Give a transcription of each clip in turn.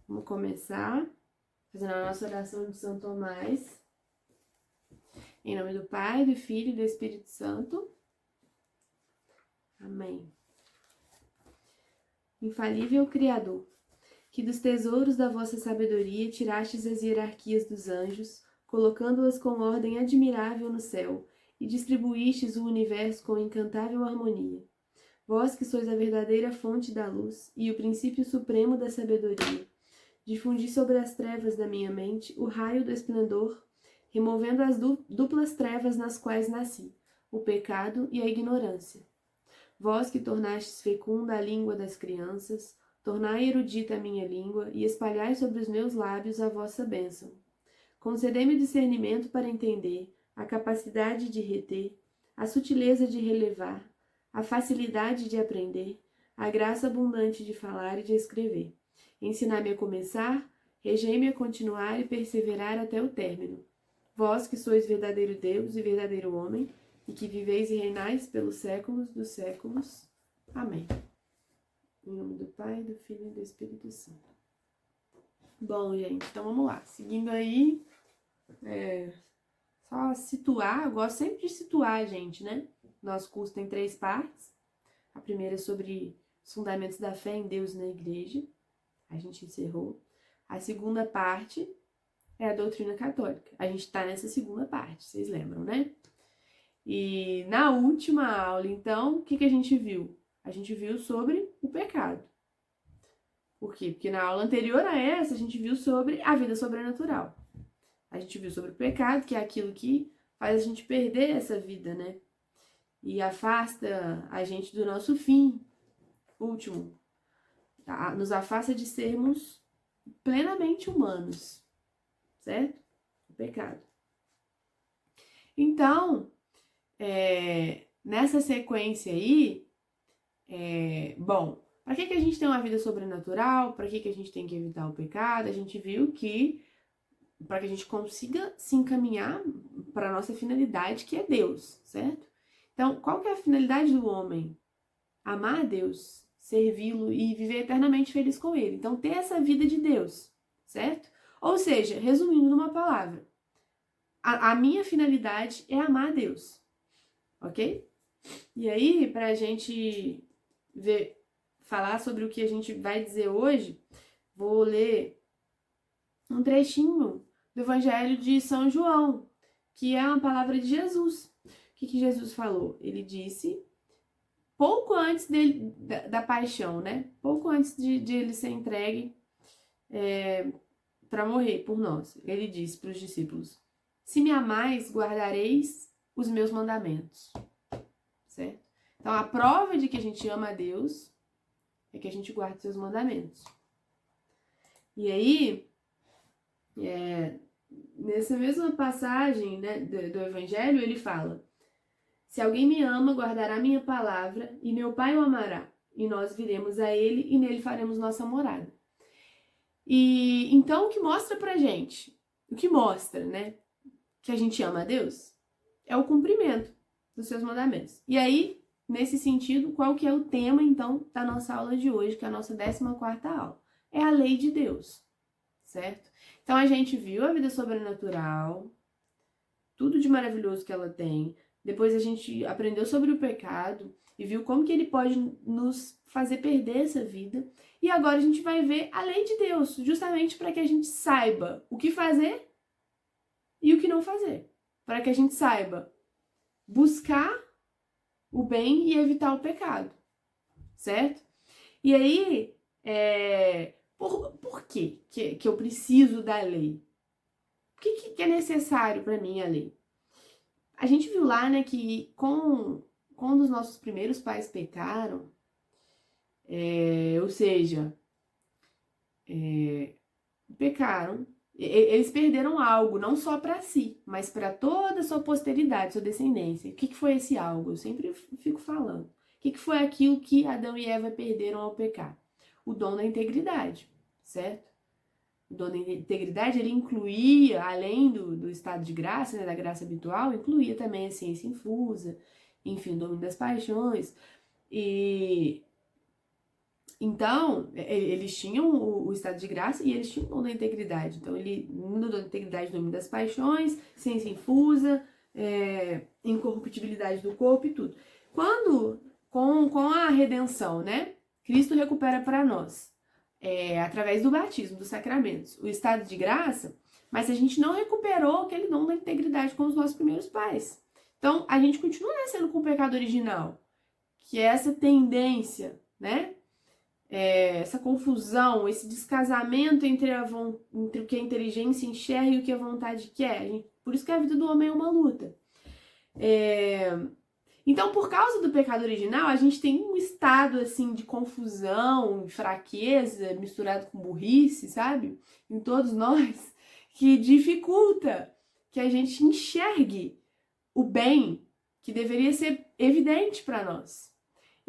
Vamos começar fazendo a nossa oração de São Tomás. Em nome do Pai, do Filho e do Espírito Santo. Amém. Infalível Criador, que dos tesouros da vossa sabedoria tirastes as hierarquias dos anjos, colocando-as com ordem admirável no céu, e distribuístes o universo com encantável harmonia. Vós que sois a verdadeira fonte da luz e o princípio supremo da sabedoria, difundi sobre as trevas da minha mente o raio do esplendor, removendo as duplas trevas nas quais nasci, o pecado e a ignorância. Vós que tornastes fecunda a língua das crianças, tornai erudita a minha língua e espalhai sobre os meus lábios a vossa bênção. Concedei-me o discernimento para entender, a capacidade de reter, a sutileza de relevar, a facilidade de aprender, a graça abundante de falar e de escrever. Ensinai-me a começar, regei-me a continuar e perseverar até o término. Vós que sois verdadeiro Deus e verdadeiro homem, e que viveis e reinais pelos séculos dos séculos. Amém. Em nome do Pai, do Filho e do Espírito Santo. Bom, gente, então vamos lá. Seguindo aí, só situar, eu gosto sempre de situar, gente, né? Nosso curso tem 3 partes. A primeira é sobre os fundamentos da fé em Deus e na Igreja. A gente encerrou. A segunda parte é a doutrina católica. A gente tá nessa segunda parte, vocês lembram, né? E na última aula, então, o que a gente viu? A gente viu sobre o pecado. Por quê? Porque na aula anterior a essa, a gente viu sobre a vida sobrenatural. A gente viu sobre o pecado, que é aquilo que faz a gente perder essa vida, né? E afasta a gente do nosso fim último. Nos afasta de sermos plenamente humanos, certo? O pecado. Então, nessa sequência aí, bom, para que a gente tem uma vida sobrenatural? Para que a gente tem que evitar o pecado? A gente viu que para que a gente consiga se encaminhar para a nossa finalidade, que é Deus, certo? Então, qual que é a finalidade do homem? Amar a Deus, servi-lo e viver eternamente feliz com ele. Então, ter essa vida de Deus, certo? Ou seja, resumindo numa palavra, a minha finalidade é amar a Deus, ok? E aí, para a gente falar sobre o que a gente vai dizer hoje, vou ler um trechinho do Evangelho de São João, que é uma palavra de Jesus. O que Jesus falou? Ele disse, pouco antes da paixão, né? Pouco antes de ele ser entregue para morrer por nós. Ele disse para os discípulos, se me amais, guardareis os meus mandamentos. Certo? Então, a prova de que a gente ama a Deus é que a gente guarda os seus mandamentos. E aí, nessa mesma passagem, né, do Evangelho, ele fala, se alguém me ama, guardará minha palavra, e meu Pai o amará, e nós viremos a ele, e nele faremos nossa morada. E então, o que mostra pra gente? O que mostra, né, que a gente ama a Deus? É o cumprimento dos seus mandamentos. E aí, nesse sentido, qual que é o tema, então, da nossa aula de hoje, que é a nossa 14ª aula? É a lei de Deus, certo? Então, a gente viu a vida sobrenatural, tudo de maravilhoso que ela tem. Depois a gente aprendeu sobre o pecado e viu como que ele pode nos fazer perder essa vida. E agora a gente vai ver a lei de Deus, justamente para que a gente saiba o que fazer e o que não fazer. Para que a gente saiba buscar o bem e evitar o pecado, certo? E aí, por quê que eu preciso da lei? Por que é necessário para mim a lei? A gente viu lá, né, que quando os nossos primeiros pais pecaram, ou seja, pecaram, eles perderam algo, não só para si, mas para toda a sua posteridade, sua descendência. O que foi esse algo? Eu sempre fico falando. O que foi aquilo que Adão e Eva perderam ao pecar? O dom da integridade, certo? O dom da integridade, ele incluía, além do estado de graça, né, da graça habitual, incluía também a ciência infusa, enfim, o domínio das paixões. E Então, eles tinham o estado de graça e eles tinham o dom da integridade. Então, ele, no dom da integridade, domínio das paixões, ciência infusa, incorruptibilidade do corpo e tudo. Quando, com a redenção, né? Cristo recupera para nós, através do batismo, dos sacramentos, o estado de graça, mas a gente não recuperou aquele dom da integridade com os nossos primeiros pais. Então, a gente continua nascendo com o pecado original, que é essa tendência, né? Essa confusão, esse descasamento entre o que a inteligência enxerga e o que a vontade quer. Por isso que a vida do homem é uma luta. Então, por causa do pecado original, a gente tem um estado assim de confusão, fraqueza, misturado com burrice, sabe? Em todos nós, que dificulta que a gente enxergue o bem que deveria ser evidente para nós.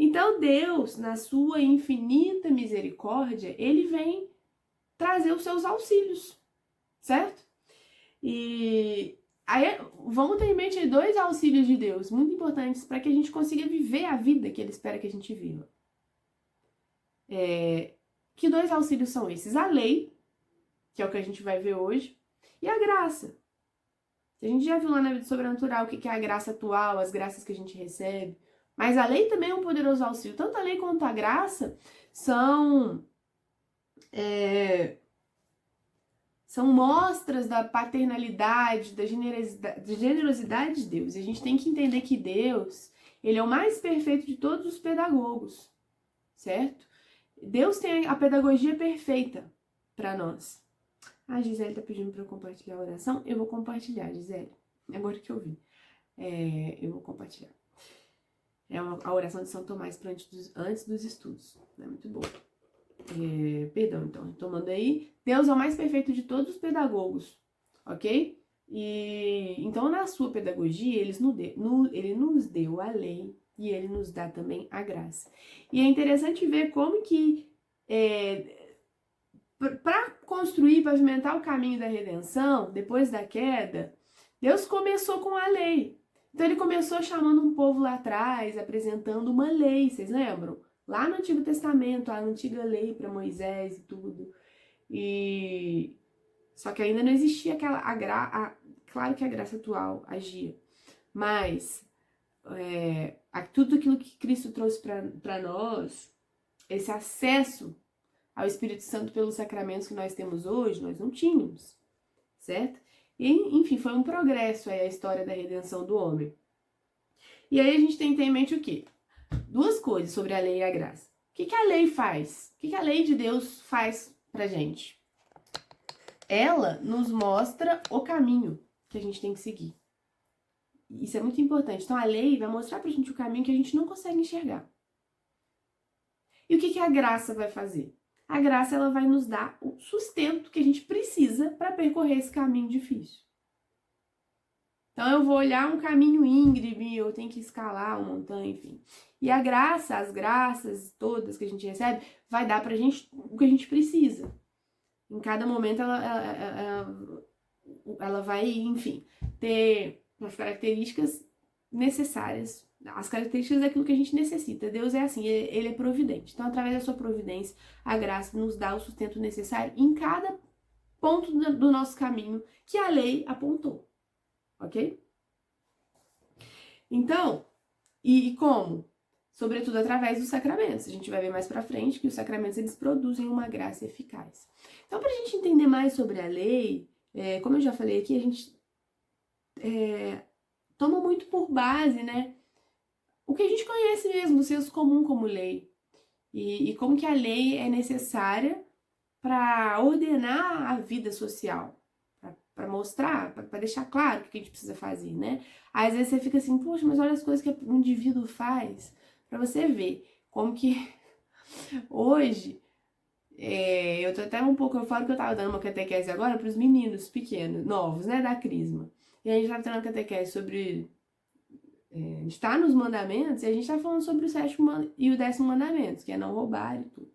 Então, Deus, na sua infinita misericórdia, ele vem trazer os seus auxílios, certo? E aí, vamos ter em mente 2 auxílios de Deus muito importantes para que a gente consiga viver a vida que ele espera que a gente viva. Que 2 auxílios são esses? A lei, que é o que a gente vai ver hoje, e a graça. A gente já viu lá na vida sobrenatural o que é a graça atual, as graças que a gente recebe. Mas a lei também é um poderoso auxílio. Tanto a lei quanto a graça são mostras da paternalidade, da generosidade de Deus. E a gente tem que entender que Deus, ele é o mais perfeito de todos os pedagogos, certo? Deus tem a pedagogia perfeita para nós. A Gisele tá pedindo para eu compartilhar a oração. Eu vou compartilhar, Gisele. Agora que eu vi. Eu vou compartilhar. É a oração de São Tomás para antes dos estudos. É muito boa. Perdão, então, retomando aí. Deus é o mais perfeito de todos os pedagogos, ok? E então, na sua pedagogia, ele nos deu a lei e ele nos dá também a graça. E é interessante ver como que, para construir, pavimentar o caminho da redenção, depois da queda, Deus começou com a lei. Então ele começou chamando um povo lá atrás, apresentando uma lei, vocês lembram? Lá no Antigo Testamento, a antiga lei para Moisés e tudo. Só que ainda não existia claro que a graça atual agia, mas tudo aquilo que Cristo trouxe para nós, esse acesso ao Espírito Santo pelos sacramentos que nós temos hoje, nós não tínhamos, certo? E, enfim, foi um progresso aí a história da redenção do homem. E aí a gente tem que ter em mente o quê? 2 coisas sobre a lei e a graça. O que a lei faz? O que a lei de Deus faz pra gente? Ela nos mostra o caminho que a gente tem que seguir. Isso é muito importante. Então a lei vai mostrar pra gente o caminho que a gente não consegue enxergar. E o que a graça vai fazer? A graça, ela vai nos dar o sustento que a gente precisa para percorrer esse caminho difícil. Então, eu vou olhar um caminho íngreme, eu tenho que escalar uma montanha, enfim. E a graça, as graças todas que a gente recebe, vai dar pra gente o que a gente precisa. Em cada momento, ela vai, enfim, ter as características necessárias, as características daquilo que a gente necessita. Deus é assim, ele é providente. Então, através da sua providência, a graça nos dá o sustento necessário em cada ponto do nosso caminho que a lei apontou, ok? Então, e como? Sobretudo através dos sacramentos. A gente vai ver mais pra frente que os sacramentos, eles produzem uma graça eficaz. Então, pra gente entender mais sobre a lei, como eu já falei aqui, a gente toma muito por base, né, o que a gente conhece mesmo, do senso comum como lei. E como que a lei é necessária para ordenar a vida social, para mostrar, para deixar claro o que a gente precisa fazer, né? Aí, às vezes você fica assim, poxa, mas olha as coisas que o indivíduo faz, para você ver como que hoje, eu tô até um pouco, eu falo que eu tava dando uma catequese agora para os meninos pequenos, novos, né, da Crisma. E a gente tava tendo catequese sobre estar nos mandamentos, e a gente tá falando sobre o 7º e o 10º mandamento, que é não roubar e tudo.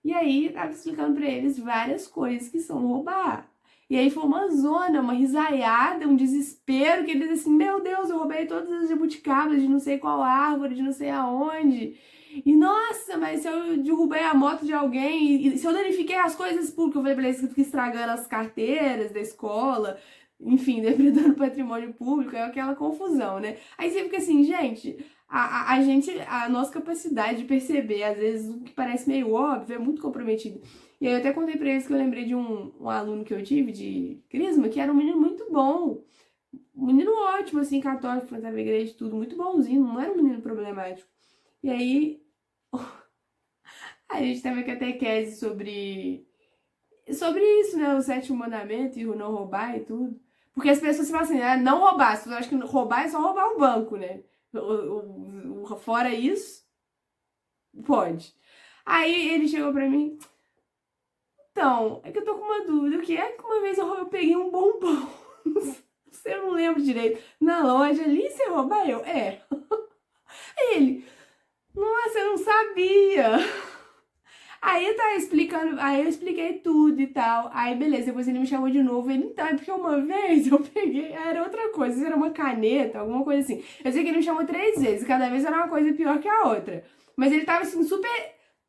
E aí, tava explicando pra eles várias coisas que são roubar. E aí foi uma zona, uma risaiada, um desespero, que eles assim, meu Deus, eu roubei todas as jabuticabas de não sei qual árvore, de não sei aonde. E nossa, mas se eu derrubei a moto de alguém, e se eu danifiquei as coisas públicas, eu falei pra eles que fica estragando as carteiras da escola, enfim, depredando o patrimônio público, é aquela confusão, né? Aí você fica assim, gente, a nossa capacidade de perceber, às vezes, o que parece meio óbvio, é muito comprometido. E aí eu até contei pra eles que eu lembrei de um aluno que eu tive de Crisma, que era um menino muito bom, um menino ótimo, assim, católico, frequentava a igreja, tudo, muito bonzinho, não era um menino problemático. E aí, a gente teve a catequese sobre isso, né? O sétimo mandamento e o não roubar e tudo. Porque as pessoas falam assim, ah, não roubar. As pessoas acham que roubar é só roubar o banco, né? Fora isso, pode. Aí ele chegou pra mim, então, é que eu tô com uma dúvida, o que é que uma vez eu peguei um bombom, você não lembra direito, na loja ali, você roubar eu? É. Ele, nossa, eu não sabia. Aí tá explicando, aí eu expliquei tudo e tal. Aí beleza, depois ele me chamou de novo. Ele, então, é porque uma vez eu peguei, era outra coisa, era uma caneta, alguma coisa assim. Eu sei que ele me chamou 3 vezes, cada vez era uma coisa pior que a outra. Mas ele tava assim, super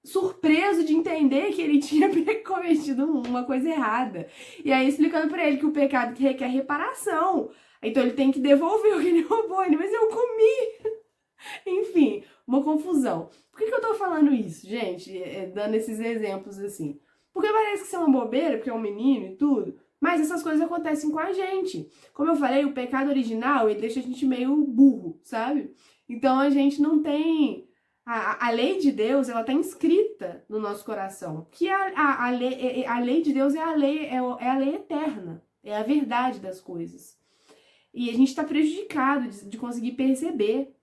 surpreso de entender que ele tinha cometido uma coisa errada. E aí explicando pra ele que o pecado que requer reparação. Então ele tem que devolver o que ele roubou. Ele, mas eu comi. Enfim, uma confusão. Por que eu tô falando isso, gente? Dando esses exemplos assim. Porque parece que isso é uma bobeira, porque é um menino e tudo. Mas essas coisas acontecem com a gente. Como eu falei, o pecado original, ele deixa a gente meio burro, sabe? Então a gente não tem... A lei de Deus, ela tá inscrita no nosso coração. Que a lei de Deus é a lei eterna. É a verdade das coisas. E a gente tá prejudicado de conseguir perceber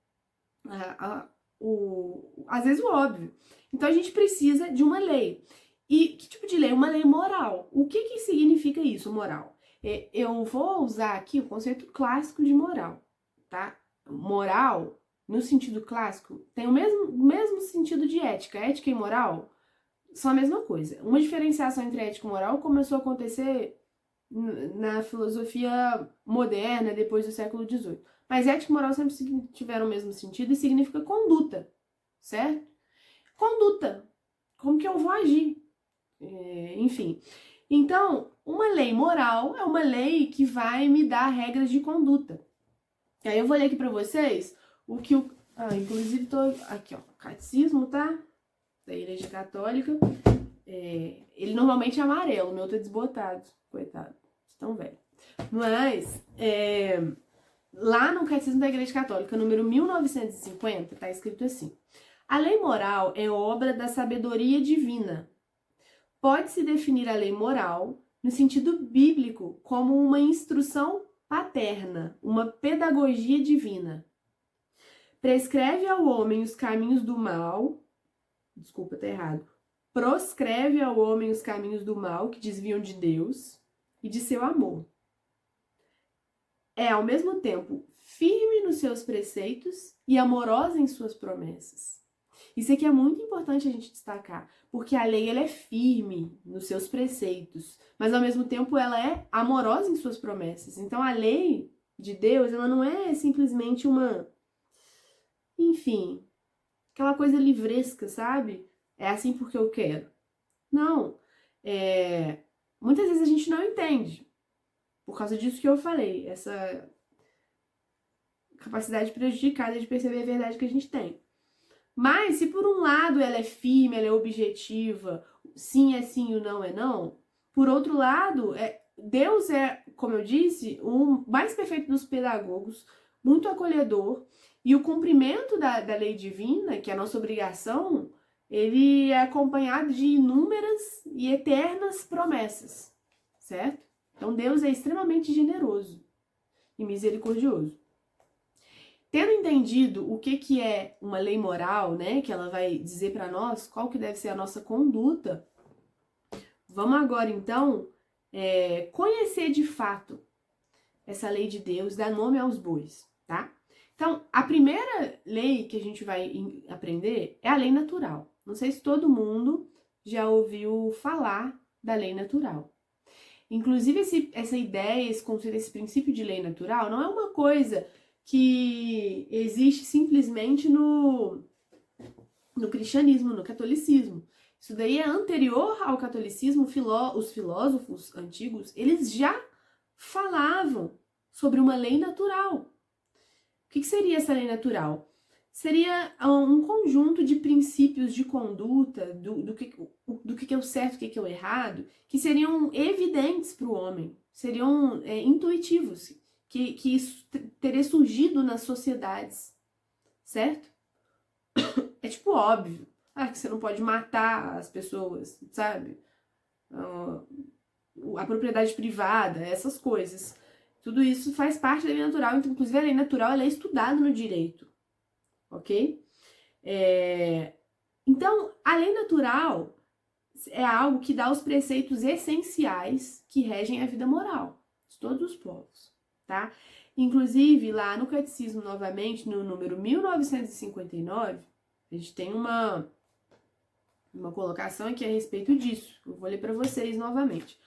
às vezes o óbvio. Então a gente precisa de uma lei. E que tipo de lei? Uma lei moral. O que que significa isso, moral? Eu vou usar aqui o conceito clássico de moral, tá? Moral, no sentido clássico, tem o mesmo sentido de ética. Ética e moral são a mesma coisa. Uma diferenciação entre ética e moral começou a acontecer na filosofia moderna, depois do século XVIII. Mas ética e moral sempre tiveram o mesmo sentido e significa conduta, certo? Conduta. Como que eu vou agir? Enfim. Então, uma lei moral é uma lei que vai me dar regras de conduta. E aí eu vou ler aqui pra vocês o que o... inclusive tô... Aqui, ó. Catecismo, tá? Da Igreja Católica. Ele normalmente é amarelo, o meu tá desbotado. Coitado. Tão velho. Mas, lá no Catecismo da Igreja Católica, número 1950, tá escrito assim: a lei moral é obra da sabedoria divina. Pode-se definir a lei moral, no sentido bíblico, como uma instrução paterna, uma pedagogia divina. Prescreve ao homem os caminhos do mal. Desculpa, tá errado. Proscreve ao homem os caminhos do mal que desviam de Deus e de seu amor. É, ao mesmo tempo, firme nos seus preceitos e amorosa em suas promessas. Isso aqui é muito importante a gente destacar, porque a lei ela é firme nos seus preceitos, mas ao mesmo tempo ela é amorosa em suas promessas. Então a lei de Deus, ela não é simplesmente enfim, aquela coisa livresca, sabe? É assim porque eu quero. Não. Muitas vezes a gente não entende. Por causa disso que eu falei, essa capacidade prejudicada de perceber a verdade que a gente tem. Mas se por um lado ela é firme, ela é objetiva, sim é sim e o não é não, por outro lado, Deus é, como eu disse, o mais perfeito dos pedagogos, muito acolhedor, e o cumprimento da lei divina, que é a nossa obrigação, ele é acompanhado de inúmeras e eternas promessas, certo? Então Deus é extremamente generoso e misericordioso. Tendo entendido o que é uma lei moral, né, que ela vai dizer para nós qual que deve ser a nossa conduta, vamos agora então conhecer de fato essa lei de Deus, dar nome aos bois, tá? Então, a primeira lei que a gente vai aprender é a lei natural. Não sei se todo mundo já ouviu falar da lei natural. Inclusive, essa ideia, esse conceito, esse princípio de lei natural não é uma coisa que existe simplesmente no no cristianismo, no catolicismo. Isso daí é anterior ao catolicismo. Os filósofos antigos, eles já falavam sobre uma lei natural. O que seria essa lei natural? Seria um conjunto de princípios de conduta, do que é o certo, o que é o errado, que seriam evidentes para o homem, seriam intuitivos, que isso teria surgido nas sociedades, certo? É tipo óbvio. Que você não pode matar as pessoas, sabe? A propriedade privada, essas coisas. Tudo isso faz parte da lei natural. Então, inclusive, a lei natural ela é estudada no direito. Ok? Então, a lei natural é algo que dá os preceitos essenciais que regem a vida moral de todos os povos, tá? Inclusive, lá no Catecismo, novamente, no número 1959, a gente tem uma colocação aqui a respeito disso. Eu vou ler para vocês novamente.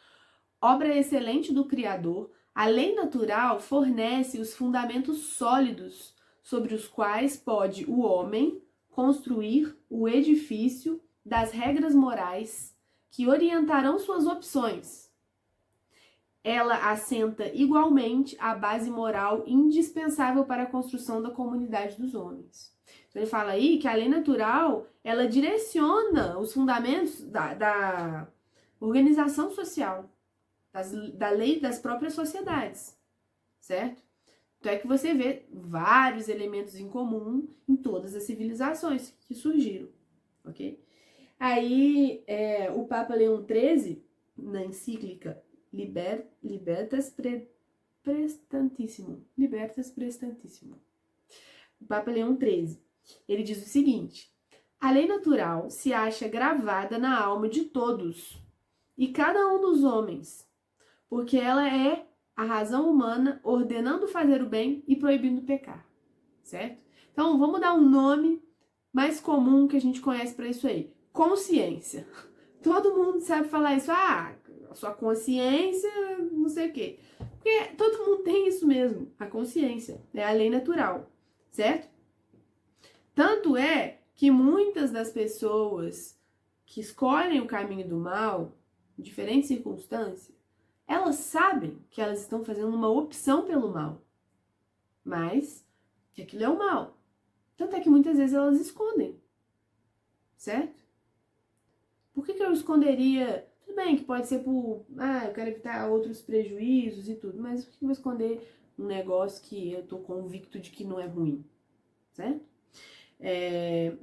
Obra excelente do Criador, a lei natural fornece os fundamentos sólidos sobre os quais pode o homem construir o edifício das regras morais que orientarão suas opções. Ela assenta igualmente a base moral indispensável para a construção da comunidade dos homens. Então ele fala aí que a lei natural, ela direciona os fundamentos da organização social, da lei das próprias sociedades, certo? Então é que você vê vários elementos em comum em todas as civilizações que surgiram, ok? Aí o Papa Leão XIII, na encíclica Libertas Prestantissimo, o Papa Leão XIII, ele diz o seguinte: a lei natural se acha gravada na alma de todos e cada um dos homens, porque ela é a razão humana ordenando fazer o bem e proibindo pecar, certo? Então, vamos dar um nome mais comum que a gente conhece para isso aí: consciência. Todo mundo sabe falar isso. A sua consciência, não sei o quê. Porque todo mundo tem isso mesmo, a consciência, é a lei natural, certo? Tanto é que muitas das pessoas que escolhem o caminho do mal, em diferentes circunstâncias, elas sabem que elas estão fazendo uma opção pelo mal, mas que aquilo é o mal. Tanto é que muitas vezes elas escondem, certo? Por que eu esconderia? Tudo bem que pode ser por, eu quero evitar outros prejuízos e tudo, mas por que eu vou esconder um negócio que eu tô convicto de que não é ruim, certo?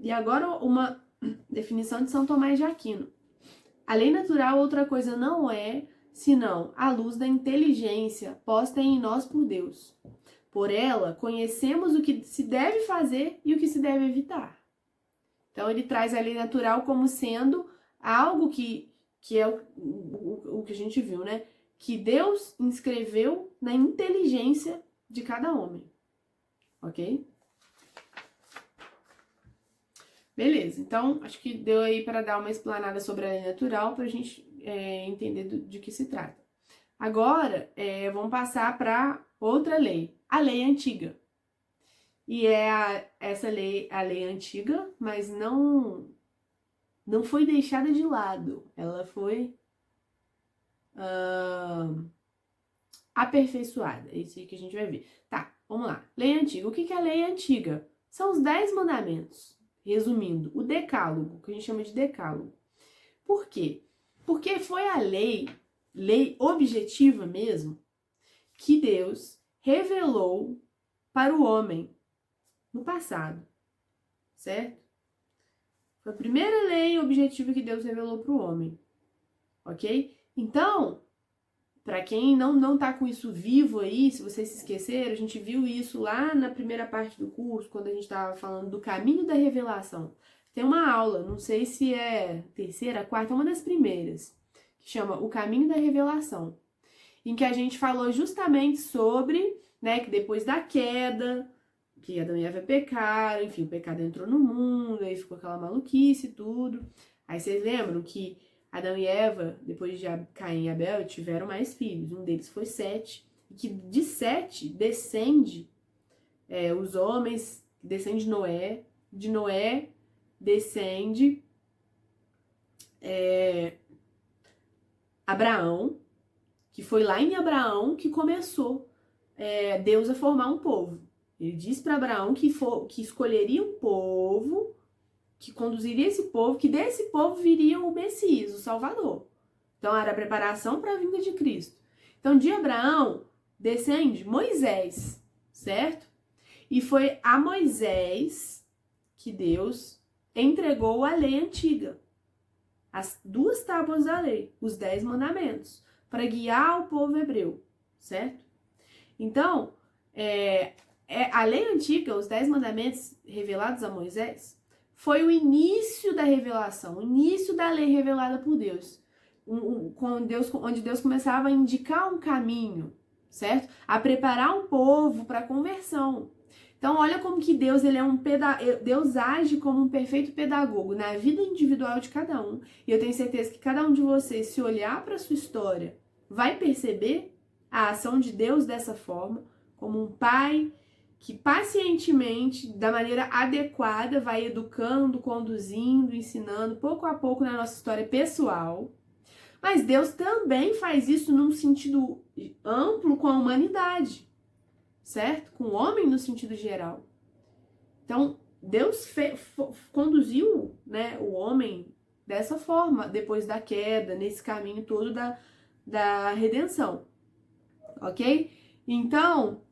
E agora uma definição de São Tomás de Aquino. A lei natural outra coisa não é senão a luz da inteligência posta em nós por Deus. Por ela, conhecemos o que se deve fazer e o que se deve evitar. Então, ele traz a lei natural como sendo algo que é o que a gente viu, né? Que Deus inscreveu na inteligência de cada homem. Ok? Beleza, então acho que deu aí para dar uma explanada sobre a lei natural para a gente entender de que se trata. Agora, vamos passar para outra lei, a lei antiga. E essa lei, a lei antiga, mas não foi deixada de lado, ela foi aperfeiçoada. É isso aí que a gente vai ver. Tá, vamos lá. Lei antiga. O que é a lei antiga? São os 10 mandamentos. Resumindo, o decálogo, que a gente chama de decálogo. Por quê? Porque foi a lei objetiva mesmo, que Deus revelou para o homem no passado, certo? Foi a primeira lei objetiva que Deus revelou para o homem, ok? Então, para quem não tá com isso vivo aí, se vocês se esqueceram, a gente viu isso lá na primeira parte do curso, quando a gente estava falando do caminho da revelação. Tem uma aula, não sei se é terceira, quarta, uma das primeiras, que chama O Caminho da Revelação, em que a gente falou justamente sobre, né, que depois da queda, que Adão e Eva pecaram, enfim, o pecado entrou no mundo, aí ficou aquela maluquice e tudo. Aí vocês lembram que Adão e Eva, depois de Caim e Abel, tiveram mais filhos. Um deles foi Sete. E que de Sete descende os homens, descende Noé. De Noé descende Abraão, que foi lá em Abraão que começou Deus a formar um povo. Ele disse para Abraão que escolheria um povo, que conduziria esse povo, que desse povo viria o Messias, o Salvador. Então era a preparação para a vinda de Cristo. Então de Abraão descende Moisés, certo? E foi a Moisés que Deus entregou a lei antiga, as 2 tábuas da lei, os 10 mandamentos, para guiar o povo hebreu, certo? Então, a lei antiga, os 10 mandamentos revelados a Moisés, foi o início da revelação, o início da lei revelada por Deus, onde Deus começava a indicar um caminho, certo? A preparar um povo para a conversão. Então, olha como que Deus, Deus age como um perfeito pedagogo na vida individual de cada um. E eu tenho certeza que cada um de vocês, se olhar para a sua história, vai perceber a ação de Deus dessa forma, como um pai que pacientemente, da maneira adequada, vai educando, conduzindo, ensinando, pouco a pouco na nossa história pessoal. Mas Deus também faz isso num sentido amplo com a humanidade, certo? Com o homem no sentido geral. Então, Deus conduziu, né, o homem dessa forma, depois da queda, nesse caminho todo da redenção, ok? Então,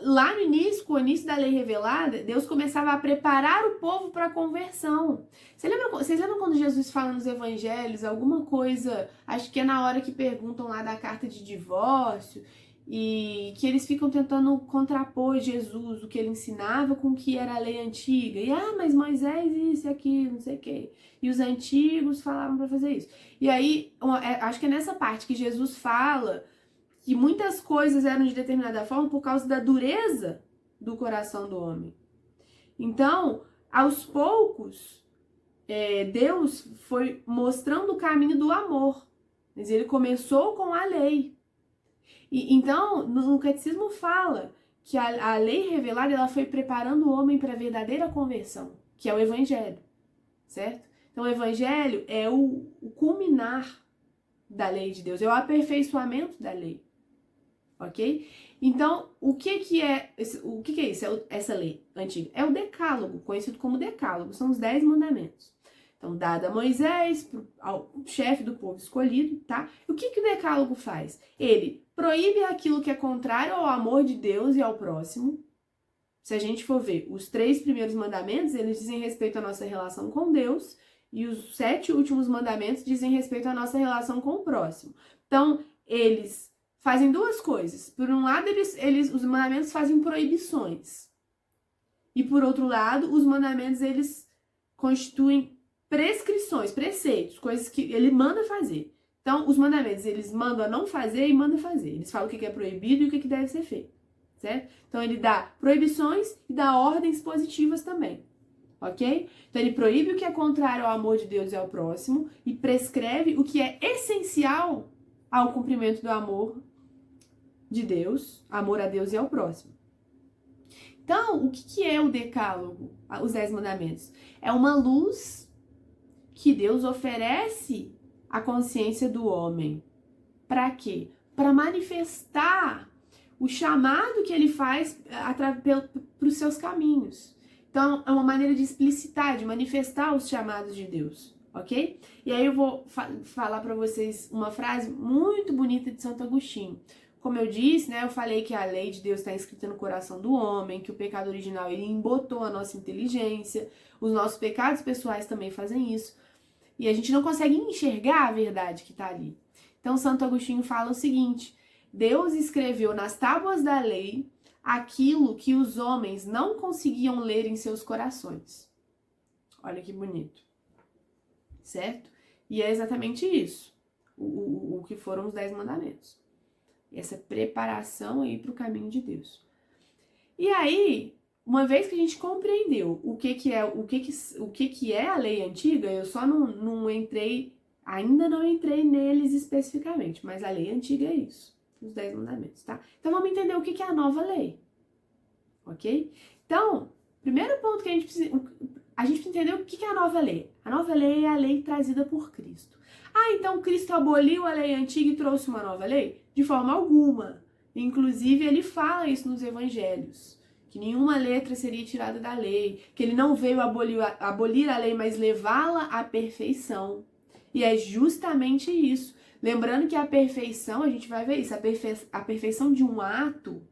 lá no início, com o início da lei revelada, Deus começava a preparar o povo para a conversão. Vocês lembram quando Jesus fala nos evangelhos alguma coisa, acho que é na hora que perguntam lá da carta de divórcio, e que eles ficam tentando contrapor Jesus, o que ele ensinava com o que era a lei antiga. E, mas Moisés isso e aquilo, não sei o quê. E os antigos falavam para fazer isso. E aí, acho que é nessa parte que Jesus fala que muitas coisas eram de determinada forma por causa da dureza do coração do homem. Então, aos poucos, Deus foi mostrando o caminho do amor. Mas ele começou com a lei. Então, no catecismo fala que a lei revelada ela foi preparando o homem para a verdadeira conversão, que é o evangelho, certo? Então, o evangelho é o culminar da lei de Deus, é o aperfeiçoamento da lei. Ok? Então, o que é isso? Essa lei antiga? É o decálogo, conhecido como decálogo, são os 10 mandamentos. Então, dado a Moisés, ao chefe do povo escolhido, tá? E o que o decálogo faz? Ele proíbe aquilo que é contrário ao amor de Deus e ao próximo. Se a gente for ver, os 3 primeiros mandamentos, eles dizem respeito à nossa relação com Deus, e os 7 últimos mandamentos dizem respeito à nossa relação com o próximo. Então, eles fazem 2 coisas. Por um lado, os mandamentos fazem proibições. E por outro lado, os mandamentos, eles constituem prescrições, preceitos, coisas que ele manda fazer. Então, os mandamentos, eles mandam a não fazer e mandam fazer. Eles falam o que é proibido e o que deve ser feito, certo? Então, ele dá proibições e dá ordens positivas também, ok? Então, ele proíbe o que é contrário ao amor de Deus e ao próximo e prescreve o que é essencial ao cumprimento do amor de Deus, amor a Deus e ao próximo. Então, o que é o decálogo, os 10 mandamentos? É uma luz que Deus oferece à consciência do homem. Para quê? Para manifestar o chamado que ele faz para os seus caminhos. Então, é uma maneira de explicitar, de manifestar os chamados de Deus, ok? E aí eu vou falar para vocês uma frase muito bonita de Santo Agostinho. Como eu disse, né, eu falei que a lei de Deus está escrita no coração do homem, que o pecado original ele embotou a nossa inteligência, os nossos pecados pessoais também fazem isso, e a gente não consegue enxergar a verdade que está ali. Então, Santo Agostinho fala o seguinte: Deus escreveu nas tábuas da lei aquilo que os homens não conseguiam ler em seus corações. Olha que bonito, certo? E é exatamente isso, o que foram os 10 mandamentos. Essa preparação aí para o caminho de Deus. E aí, uma vez que a gente compreendeu o que é a lei antiga, eu só não entrei, ainda não entrei neles especificamente, mas a lei antiga é isso, os 10 mandamentos, tá? Então vamos entender o que é a nova lei, ok? Então, primeiro ponto que a gente precisa entender o que é a nova lei. A nova lei é a lei trazida por Cristo. Ah, então Cristo aboliu a lei antiga e trouxe uma nova lei? De forma alguma. Inclusive, ele fala isso nos evangelhos, que nenhuma letra seria tirada da lei, que ele não veio abolir a lei, mas levá-la à perfeição. E é justamente isso. Lembrando que a perfeição, a gente vai ver isso, a perfeição de um ato,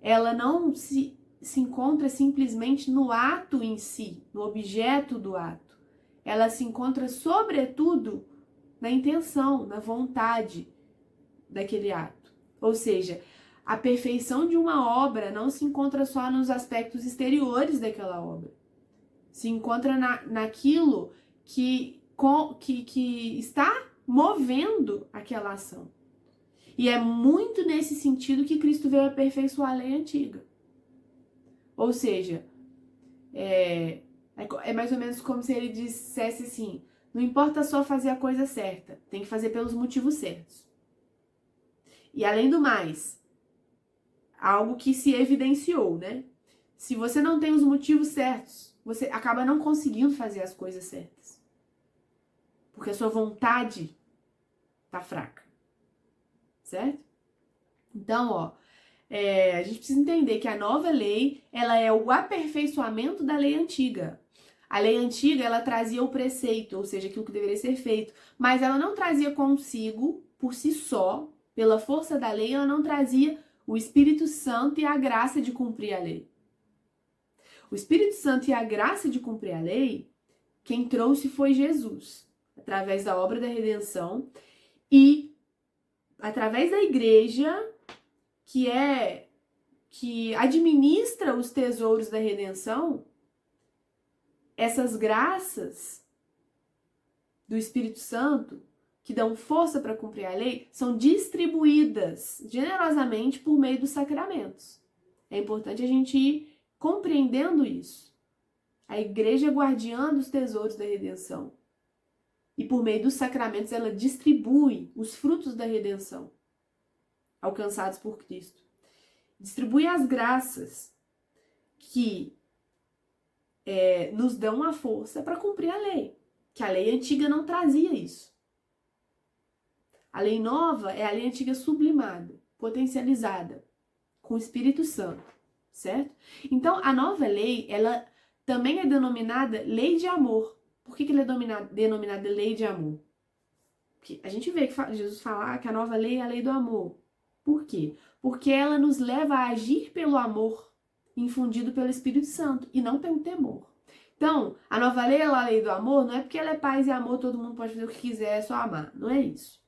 ela não se encontra simplesmente no ato em si, no objeto do ato. Ela se encontra, sobretudo, na intenção, na vontade daquele ato. Ou seja, a perfeição de uma obra não se encontra só nos aspectos exteriores daquela obra. Se encontra naquilo que está movendo aquela ação. E é muito nesse sentido que Cristo veio aperfeiçoar a lei antiga. Ou seja, é mais ou menos como se ele dissesse assim: não importa só fazer a coisa certa, tem que fazer pelos motivos certos. E além do mais, algo que se evidenciou, né? Se você não tem os motivos certos, você acaba não conseguindo fazer as coisas certas. Porque a sua vontade tá fraca. Certo? Então, a gente precisa entender que a nova lei, ela é o aperfeiçoamento da lei antiga. A lei antiga, ela trazia o preceito, ou seja, aquilo que deveria ser feito, mas ela não trazia consigo, por si só, pela força da lei, ela não trazia o Espírito Santo e a graça de cumprir a lei. O Espírito Santo e a graça de cumprir a lei, quem trouxe foi Jesus, através da obra da redenção e através da igreja, que administra os tesouros da redenção. Essas graças do Espírito Santo, que dão força para cumprir a lei, são distribuídas generosamente por meio dos sacramentos. É importante a gente ir compreendendo isso. A igreja é guardiã dos tesouros da redenção. E por meio dos sacramentos ela distribui os frutos da redenção alcançados por Cristo. Distribui as graças que nos dão a força para cumprir a lei. Que a lei antiga não trazia isso. A lei nova é a lei antiga sublimada, potencializada, com o Espírito Santo, certo? Então, a nova lei, ela também é denominada lei de amor. Por que ela é denominada lei de amor? Porque a gente vê que Jesus fala que a nova lei é a lei do amor. Por quê? Porque ela nos leva a agir pelo amor infundido pelo Espírito Santo e não pelo temor. Então, a nova lei é a lei do amor, não é porque ela é paz e amor, todo mundo pode fazer o que quiser, é só amar. Não é isso.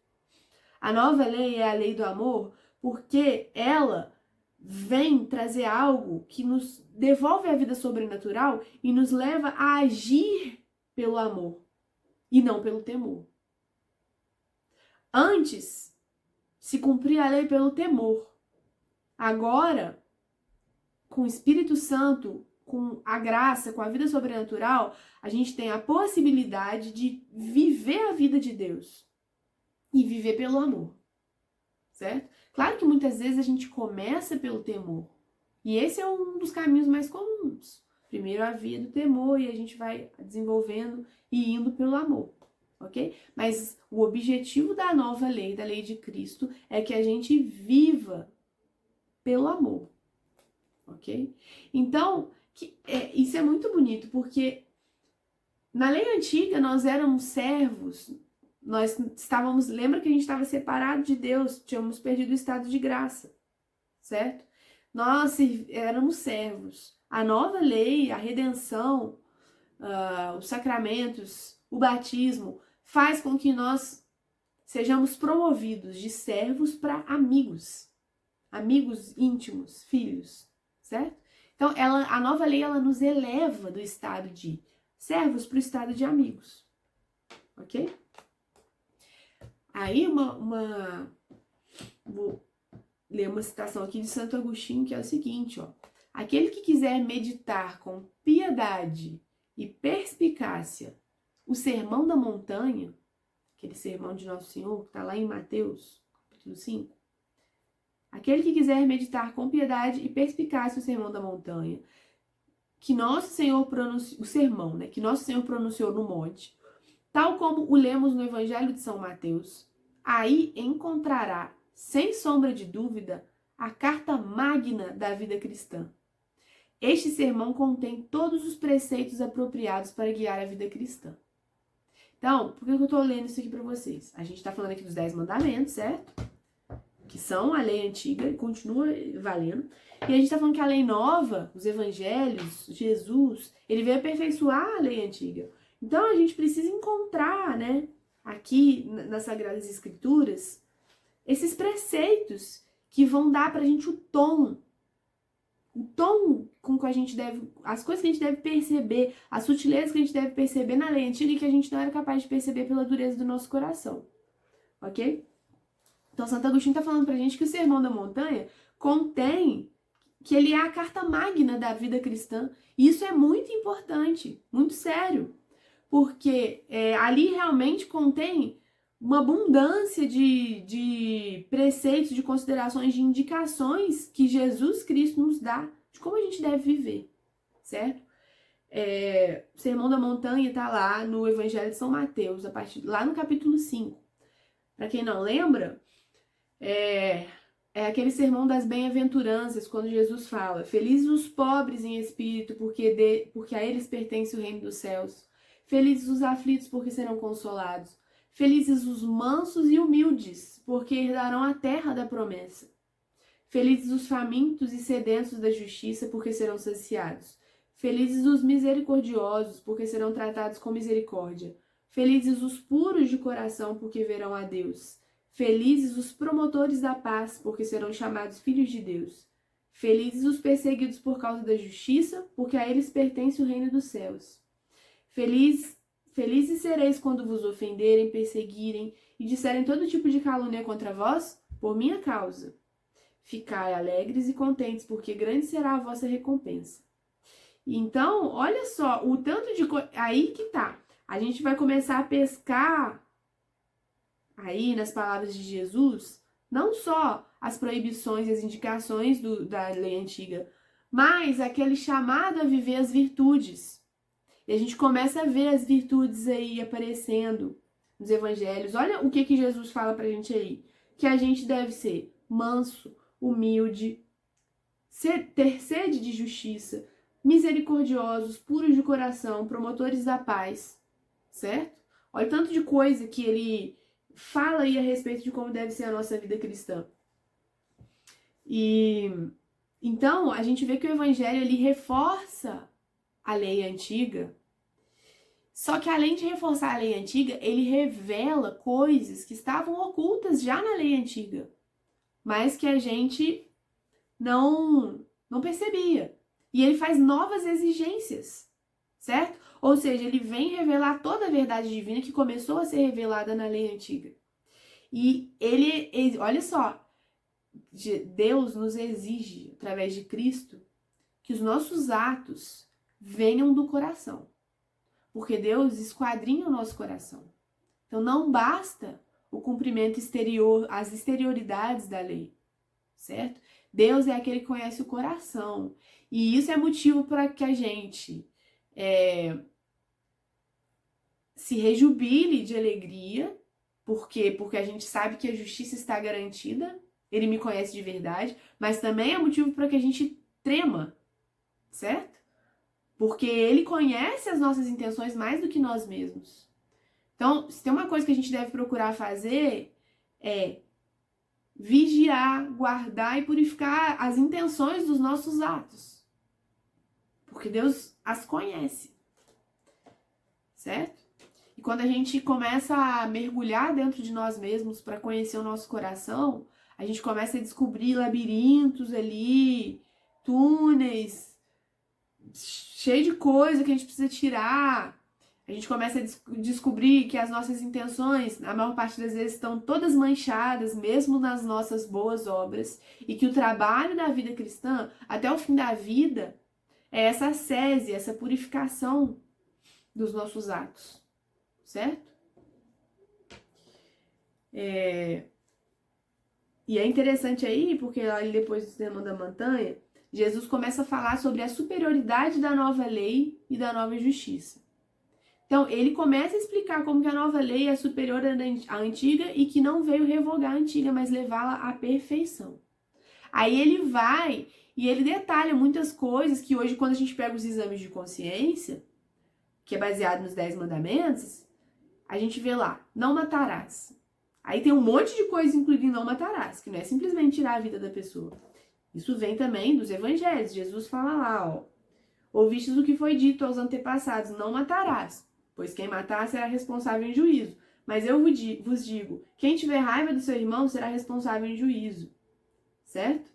A nova lei é a lei do amor porque ela vem trazer algo que nos devolve a vida sobrenatural e nos leva a agir pelo amor e não pelo temor. Antes, se cumpria a lei pelo temor. Agora, com o Espírito Santo, com a graça, com a vida sobrenatural, a gente tem a possibilidade de viver a vida de Deus e viver pelo amor, certo? Claro que muitas vezes a gente começa pelo temor e esse é um dos caminhos mais comuns. Primeiro a via do temor e a gente vai desenvolvendo e indo pelo amor, ok? Mas o objetivo da nova lei, da lei de Cristo, é que a gente viva pelo amor, ok? Então, isso é muito bonito, porque na lei antiga nós éramos servos, nós estávamos, lembra que a gente estava separado de Deus, tínhamos perdido o estado de graça, certo? Nós éramos servos. A nova lei, a redenção, os sacramentos, o batismo, faz com que nós sejamos promovidos de servos para amigos, amigos íntimos, filhos, certo? Então, a nova lei, ela nos eleva do estado de servos para o estado de amigos, ok? Aí, vou ler uma citação aqui de Santo Agostinho, que é o seguinte, ó. Aquele que quiser meditar com piedade e perspicácia o sermão da montanha, aquele sermão de Nosso Senhor, que está lá em Mateus, capítulo 5, aquele que quiser meditar com piedade e perspicácia o sermão da montanha, que nosso Senhor pronunciou, o sermão, né, que nosso Senhor pronunciou no monte, tal como o lemos no Evangelho de São Mateus, aí encontrará, sem sombra de dúvida, a carta magna da vida cristã. Este sermão contém todos os preceitos apropriados para guiar a vida cristã. Então, por que eu estou lendo isso aqui para vocês? A gente está falando aqui dos 10 mandamentos, certo? Que são a lei antiga e continua valendo. E a gente está falando que a lei nova, os evangelhos, Jesus, ele veio aperfeiçoar a lei antiga. Então, a gente precisa encontrar, né, aqui nas Sagradas Escrituras, esses preceitos que vão dar para a gente o tom com que a gente deve, as coisas que a gente deve perceber, as sutilezas que a gente deve perceber na lei antiga e que a gente não era capaz de perceber pela dureza do nosso coração, ok? Então, Santo Agostinho está falando pra gente que o Sermão da Montanha contém, que ele é a carta magna da vida cristã, e isso é muito importante, muito sério, porque ali realmente contém uma abundância de preceitos, de considerações, de indicações que Jesus Cristo nos dá de como a gente deve viver, certo? O Sermão da Montanha está lá no Evangelho de São Mateus, lá no capítulo 5. Para quem não lembra, é aquele sermão das bem-aventuranças, quando Jesus fala: felizes os pobres em espírito, porque a eles pertence o reino dos céus. Felizes os aflitos, porque serão consolados. Felizes os mansos e humildes, porque herdarão a terra da promessa. Felizes os famintos e sedentos da justiça, porque serão saciados. Felizes os misericordiosos, porque serão tratados com misericórdia. Felizes os puros de coração, porque verão a Deus. Felizes os promotores da paz, porque serão chamados filhos de Deus. Felizes os perseguidos por causa da justiça, porque a eles pertence o reino dos céus. Felizes sereis quando vos ofenderem, perseguirem e disserem todo tipo de calúnia contra vós, por minha causa. Ficai alegres e contentes, porque grande será a vossa recompensa. Então, olha só, o tanto de coisa... Aí que tá. A gente vai começar a pescar aí nas palavras de Jesus, não só as proibições e as indicações da lei antiga, mas aquele chamado a viver as virtudes. E a gente começa a ver as virtudes aí aparecendo nos evangelhos. Olha o que Jesus fala pra gente aí. Que a gente deve ser manso, humilde, ter sede de justiça, misericordiosos, puros de coração, promotores da paz, certo? Olha o tanto de coisa que ele fala aí a respeito de como deve ser a nossa vida cristã. E então a gente vê que o evangelho ele reforça a lei antiga, só que além de reforçar a lei antiga, ele revela coisas que estavam ocultas já na lei antiga, mas que a gente não percebia. E ele faz novas exigências, certo? Ou seja, ele vem revelar toda a verdade divina que começou a ser revelada na lei antiga. E ele olha só, Deus nos exige, através de Cristo, que os nossos atos venham do coração. Porque Deus esquadrinha o nosso coração. Então não basta o cumprimento exterior, as exterioridades da lei, certo? Deus é aquele que conhece o coração. E isso é motivo para que a gente se rejubile de alegria. Por quê? Porque a gente sabe que a justiça está garantida. Ele me conhece de verdade. Mas também é motivo para que a gente trema, certo? Porque ele conhece as nossas intenções mais do que nós mesmos. Então, se tem uma coisa que a gente deve procurar fazer é vigiar, guardar e purificar as intenções dos nossos atos. Porque Deus as conhece. Certo? E quando a gente começa a mergulhar dentro de nós mesmos para conhecer o nosso coração, a gente começa a descobrir labirintos ali, túneis, cheio de coisa que a gente precisa tirar. A gente começa a descobrir que as nossas intenções, na maior parte das vezes, estão todas manchadas, mesmo nas nossas boas obras, e que o trabalho da vida cristã, até o fim da vida, é essa ascese, essa purificação dos nossos atos, certo? E é interessante aí, porque ali depois do Sermão da Montanha, Jesus começa a falar sobre a superioridade da nova lei e da nova justiça. Então, ele começa a explicar como que a nova lei é superior à antiga e que não veio revogar a antiga, mas levá-la à perfeição. Aí ele vai e ele detalha muitas coisas que hoje, quando a gente pega os exames de consciência, que é baseado nos 10 mandamentos, a gente vê lá, não matarás. Aí tem um monte de coisa incluída em não matarás, que não é simplesmente tirar a vida da pessoa. Isso vem também dos evangelhos. Jesus fala lá, ó, ouvistes o que foi dito aos antepassados, não matarás, pois quem matar será responsável em juízo. Mas eu vos digo, quem tiver raiva do seu irmão será responsável em juízo. Certo?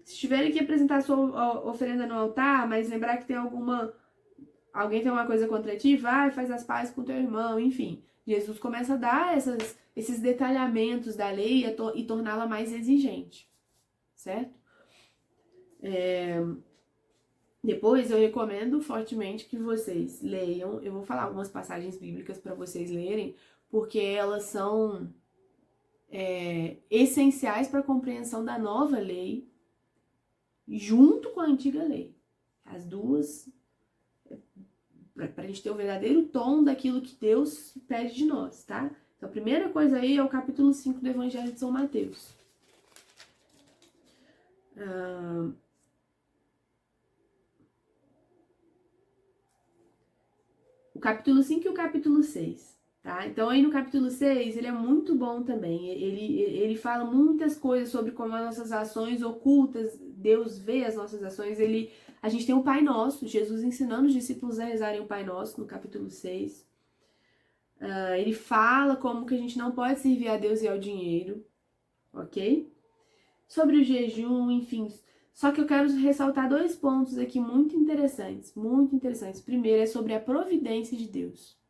Se tiverem que apresentar sua oferenda no altar, mas lembrar que tem alguém tem uma coisa contra ti, vai, faz as pazes com teu irmão, enfim. Jesus começa a dar esses detalhamentos da lei e torná-la mais exigente, certo? Depois eu recomendo fortemente que vocês leiam, eu vou falar algumas passagens bíblicas para vocês lerem, porque elas são essenciais para a compreensão da nova lei, junto com a antiga lei. As duas, para a gente ter o verdadeiro tom daquilo que Deus pede de nós, tá? Então a primeira coisa aí é o capítulo 5 do Evangelho de São Mateus. O capítulo 5 e o capítulo 6. Tá? Então aí no capítulo 6, ele é muito bom também, ele fala muitas coisas sobre como as nossas ações ocultas, Deus vê as nossas ações, a gente tem o Pai Nosso, Jesus ensinando os discípulos a rezarem o Pai Nosso no capítulo 6, ele fala como que a gente não pode servir a Deus e ao dinheiro, ok? Sobre o jejum, enfim, só que eu quero ressaltar 2 pontos aqui muito interessantes, muito interessantes. Primeiro é sobre a providência de Deus,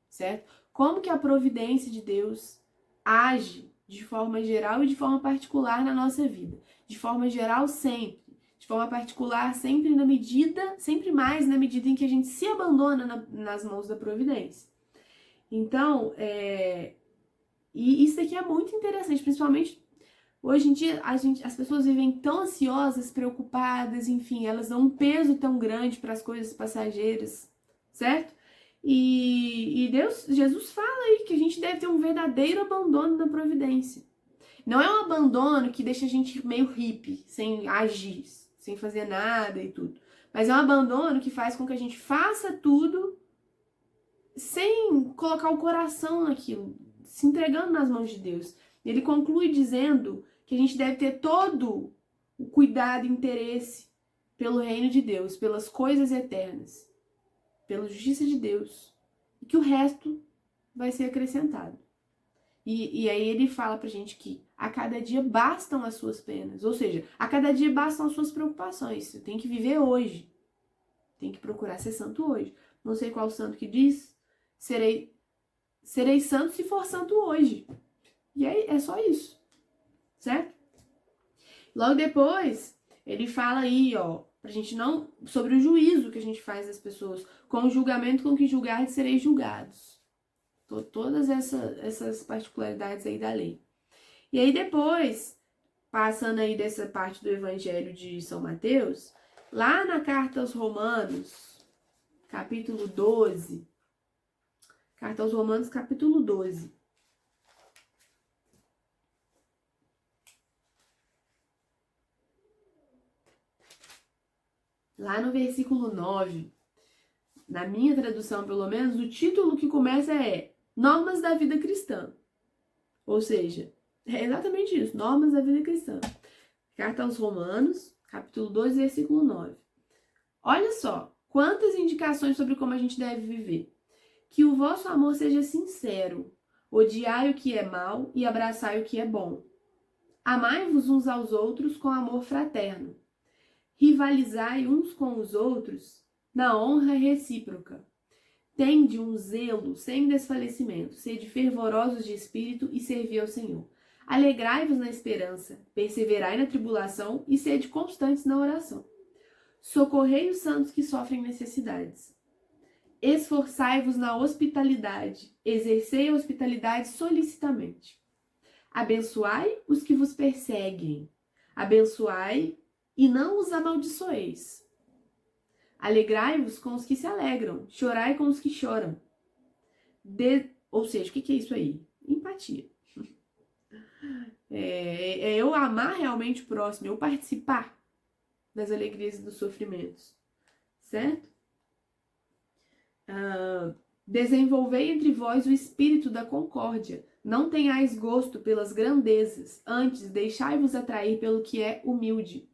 certo? Como que a providência de Deus age de forma geral e de forma particular na nossa vida. De forma geral, sempre. De forma particular, sempre mais na medida em que a gente se abandona nas mãos da providência. Então, e isso aqui é muito interessante, principalmente hoje em dia as pessoas vivem tão ansiosas, preocupadas, enfim, elas dão um peso tão grande para as coisas passageiras, certo? E Jesus fala aí que a gente deve ter um verdadeiro abandono da providência. Não é um abandono que deixa a gente meio hippie, sem agir, sem fazer nada e tudo. Mas é um abandono que faz com que a gente faça tudo sem colocar o coração naquilo, se entregando nas mãos de Deus. Ele conclui dizendo que a gente deve ter todo o cuidado e interesse pelo reino de Deus, pelas coisas eternas, pela justiça de Deus, e que o resto vai ser acrescentado. E aí ele fala pra gente que a cada dia bastam as suas penas, ou seja, a cada dia bastam as suas preocupações. Você tem que viver hoje, tem que procurar ser santo hoje. Não sei qual santo que diz, serei santo se for santo hoje. E aí é só isso, certo? Logo depois, ele fala aí, ó, pra gente não, sobre o juízo que a gente faz das pessoas, com o julgamento com que julgardes sereis julgados. Todas essas particularidades aí da lei. E aí depois, passando aí dessa parte do Evangelho de São Mateus, lá na carta aos Romanos, capítulo 12, carta aos Romanos, capítulo 12, lá no versículo 9, na minha tradução pelo menos, o título que começa é Normas da Vida Cristã. Ou seja, é exatamente isso, Normas da Vida Cristã. Carta aos Romanos, capítulo 2, versículo 9. Olha só, quantas indicações sobre como a gente deve viver. Que o vosso amor seja sincero, odiai o que é mal e abraçai o que é bom. Amai-vos uns aos outros com amor fraterno. Rivalizai uns com os outros na honra recíproca. Tende um zelo sem desfalecimento, sede fervorosos de espírito e servi ao Senhor. Alegrai-vos na esperança, perseverai na tribulação e sede constantes na oração. Socorrei os santos que sofrem necessidades. Esforçai-vos na hospitalidade, exercei a hospitalidade solicitamente. Abençoai os que vos perseguem. Abençoai e não os amaldiçoeis. Alegrai-vos com os que se alegram. Chorai com os que choram. Ou seja, o que é isso aí? Empatia. É eu amar realmente o próximo, eu participar das alegrias e dos sofrimentos. Certo? Desenvolvei entre vós o espírito da concórdia. Não tenhais gosto pelas grandezas, antes deixai-vos atrair pelo que é humilde.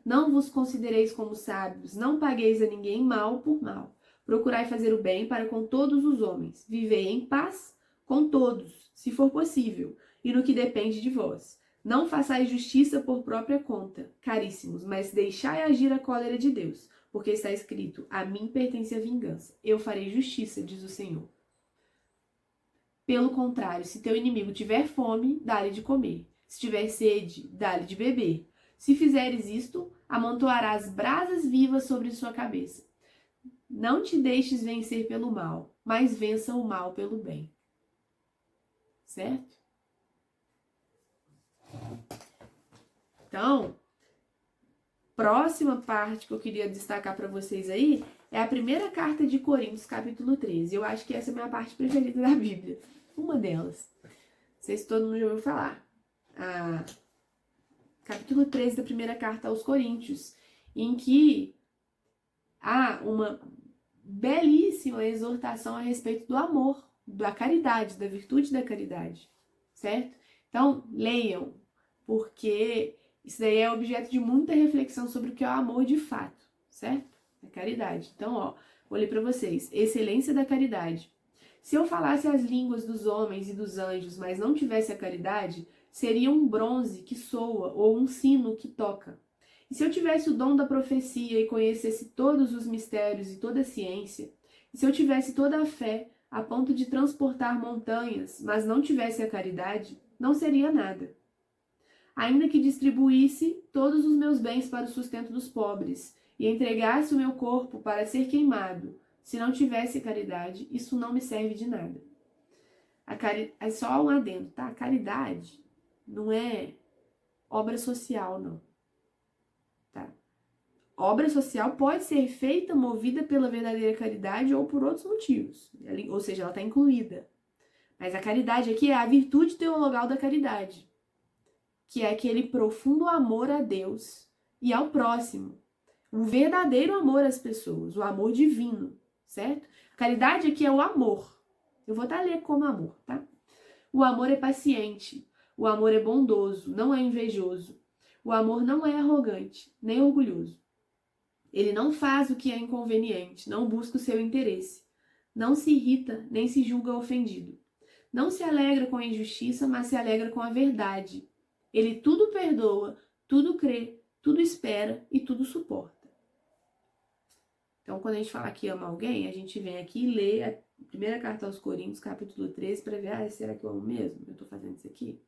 Não vos considereis como sábios, não pagueis a ninguém mal por mal. Procurai fazer o bem para com todos os homens. Vivei em paz com todos, se for possível, e no que depende de vós. Não façais justiça por própria conta, caríssimos, mas deixai agir a cólera de Deus, porque está escrito: a mim pertence a vingança, eu farei justiça, diz o Senhor. Pelo contrário, se teu inimigo tiver fome, dá-lhe de comer. Se tiver sede, dá-lhe de beber. Se fizeres isto, amontoarás brasas vivas sobre sua cabeça. Não te deixes vencer pelo mal, mas vença o mal pelo bem. Certo? Então, próxima parte que eu queria destacar para vocês aí é a primeira carta de Coríntios, capítulo 13. Eu acho que essa é a minha parte preferida da Bíblia. Uma delas. Não sei se todo mundo já ouviu falar. Capítulo 13 da primeira carta aos Coríntios, em que há uma belíssima exortação a respeito do amor, da caridade, da virtude da caridade, certo? Então, leiam, porque isso daí é objeto de muita reflexão sobre o que é o amor de fato, certo? A caridade. Então, vou ler para vocês. Excelência da caridade. Se eu falasse as línguas dos homens e dos anjos, mas não tivesse a caridade, seria um bronze que soa ou um sino que toca. E se eu tivesse o dom da profecia e conhecesse todos os mistérios e toda a ciência, e se eu tivesse toda a fé a ponto de transportar montanhas, mas não tivesse a caridade, não seria nada. Ainda que distribuísse todos os meus bens para o sustento dos pobres e entregasse o meu corpo para ser queimado, se não tivesse caridade, isso não me serve de nada. É só um adendo, tá? A caridade não é obra social, não. Tá? Obra social pode ser feita, movida pela verdadeira caridade ou por outros motivos. Ou seja, ela está incluída. Mas a caridade aqui é a virtude teologal da caridade, que é aquele profundo amor a Deus e ao próximo. O verdadeiro amor às pessoas, o amor divino, certo? A caridade aqui é o amor. Eu vou até ler como amor, tá? O amor é paciente, o amor é bondoso, não é invejoso. O amor não é arrogante, nem orgulhoso. Ele não faz o que é inconveniente, não busca o seu interesse. Não se irrita, nem se julga ofendido. Não se alegra com a injustiça, mas se alegra com a verdade. Ele tudo perdoa, tudo crê, tudo espera e tudo suporta. Então, quando a gente fala que ama alguém, a gente vem aqui e lê a primeira carta aos Coríntios, capítulo 13, para ver, será que eu amo mesmo? Eu tô fazendo isso aqui?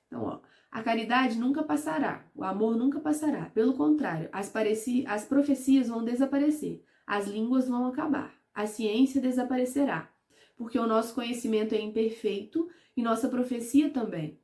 Então, a caridade nunca passará, o amor nunca passará. Pelo contrário, as profecias vão desaparecer, as línguas vão acabar, a ciência desaparecerá, porque o nosso conhecimento é imperfeito e nossa profecia também.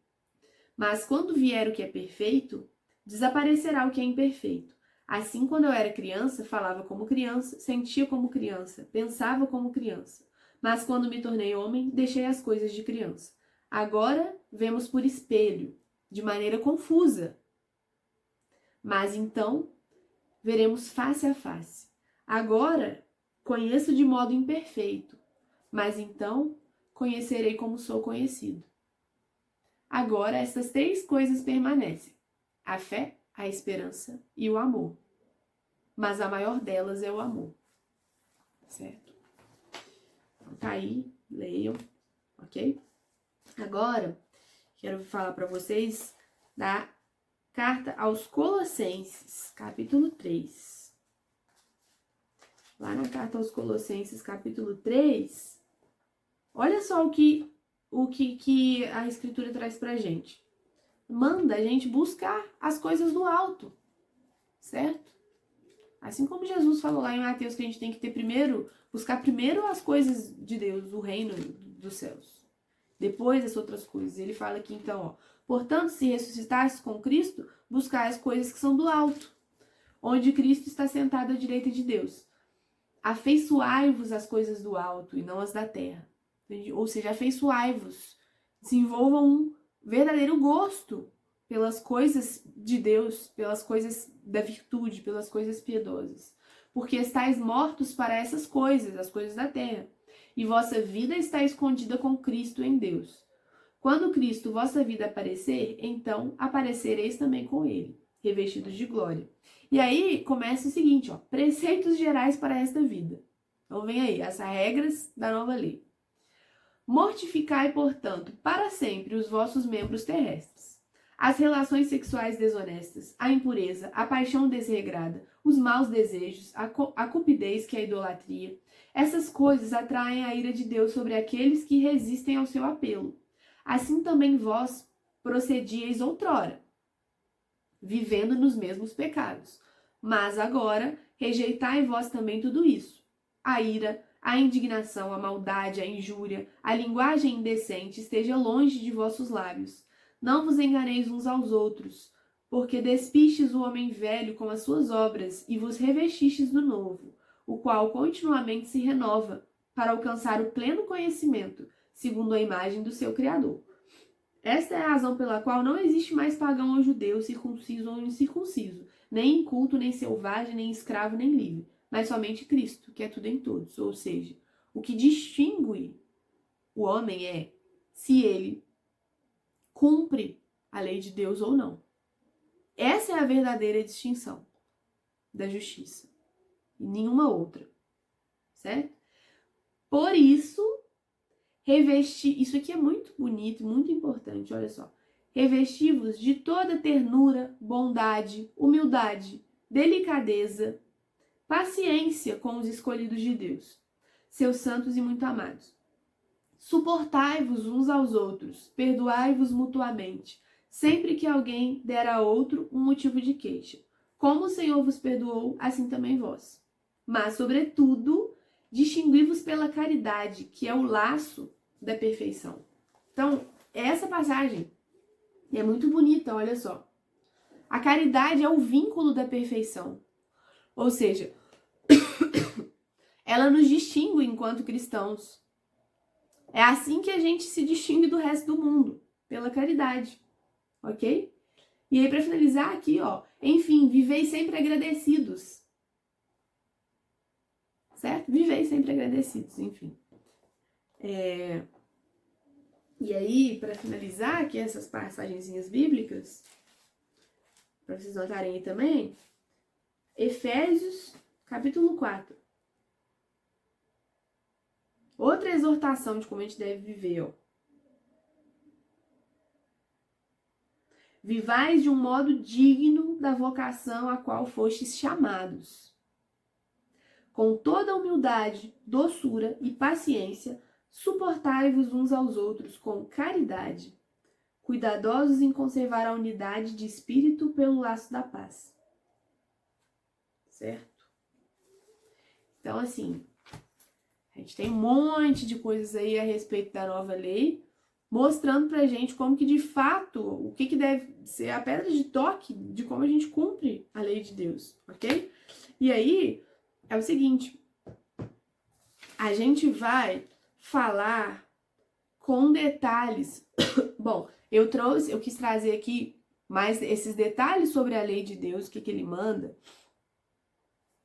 Mas quando vier o que é perfeito, desaparecerá o que é imperfeito. Assim, quando eu era criança, falava como criança, sentia como criança, pensava como criança. Mas quando me tornei homem, deixei as coisas de criança. Agora vemos por espelho, de maneira confusa. Mas então veremos face a face. Agora conheço de modo imperfeito, mas então conhecerei como sou conhecido. Agora essas três coisas permanecem: a fé, a esperança e o amor. Mas a maior delas é o amor. Certo? Então tá aí, leiam, ok? Agora, quero falar para vocês da carta aos Colossenses, capítulo 3. Lá na carta aos Colossenses, capítulo 3, olha só o que a Escritura traz pra gente. Manda a gente buscar as coisas do alto, certo? Assim como Jesus falou lá em Mateus que a gente tem que buscar primeiro as coisas de Deus, o reino dos céus. depois das outras coisas. Ele fala aqui então, ó, portanto, se ressuscitastes com Cristo, buscai as coisas que são do alto, onde Cristo está sentado à direita de Deus. Afeiçoai-vos às coisas do alto e não as da terra. Ou seja, afeiçoai-vos. Desenvolvam um verdadeiro gosto pelas coisas de Deus, pelas coisas da virtude, pelas coisas piedosas. Porque estáis mortos para essas coisas, as coisas da terra, e vossa vida está escondida com Cristo em Deus. Quando Cristo, vossa vida, aparecer, então aparecereis também com ele, revestidos de glória. E aí começa o seguinte, ó, preceitos gerais para esta vida. Então vem aí, as regras da nova lei. Mortificai, portanto, para sempre os vossos membros terrestres. As relações sexuais desonestas, a impureza, a paixão desregrada, os maus desejos, a cupidez, que é a idolatria. Essas coisas atraem a ira de Deus sobre aqueles que resistem ao seu apelo. Assim também vós procedíeis outrora, vivendo nos mesmos pecados. Mas agora rejeitai vós também tudo isso: a ira, a indignação, a maldade, a injúria, a linguagem indecente esteja longe de vossos lábios. Não vos enganeis uns aos outros, porque despistes o homem velho com as suas obras e vos revestistes do novo, o qual continuamente se renova para alcançar o pleno conhecimento, segundo a imagem do seu Criador. Esta é a razão pela qual não existe mais pagão ou judeu, circunciso ou incircunciso, nem inculto, nem selvagem, nem escravo, nem livre, mas somente Cristo, que é tudo em todos. Ou seja, o que distingue o homem é se ele cumpre a lei de Deus ou não. Essa é a verdadeira distinção da justiça, e nenhuma outra, certo? Por isso, revestir, isso aqui é muito bonito, muito importante, olha só. Revesti-vos de toda ternura, bondade, humildade, delicadeza, paciência com os escolhidos de Deus, seus santos e muito amados. Suportai-vos uns aos outros, perdoai-vos mutuamente, sempre que alguém der a outro um motivo de queixa. Como o Senhor vos perdoou, assim também vós. Mas, sobretudo, distingui-vos pela caridade, que é o laço da perfeição. Então, essa passagem é muito bonita, olha só. A caridade é o vínculo da perfeição. Ou seja, ela nos distingue enquanto cristãos. É assim que a gente se distingue do resto do mundo, pela caridade, ok? E aí, para finalizar aqui, ó, enfim, vivei sempre agradecidos. Certo? Vivei sempre agradecidos, enfim. E aí, para finalizar aqui essas passagenzinhas bíblicas, para vocês notarem aí também, Efésios, capítulo 4. Outra exortação de como a gente deve viver, ó. Vivais de um modo digno da vocação a qual fostes chamados, com toda humildade, doçura e paciência, suportai-vos uns aos outros com caridade, cuidadosos em conservar a unidade de espírito pelo laço da paz. Certo? Então, assim, a gente tem um monte de coisas aí a respeito da nova lei, mostrando pra gente como que, de fato, o que deve ser a pedra de toque de como a gente cumpre a lei de Deus, ok? E aí, é o seguinte, a gente vai falar com detalhes. Bom, eu quis trazer aqui mais esses detalhes sobre a lei de Deus, o que ele manda,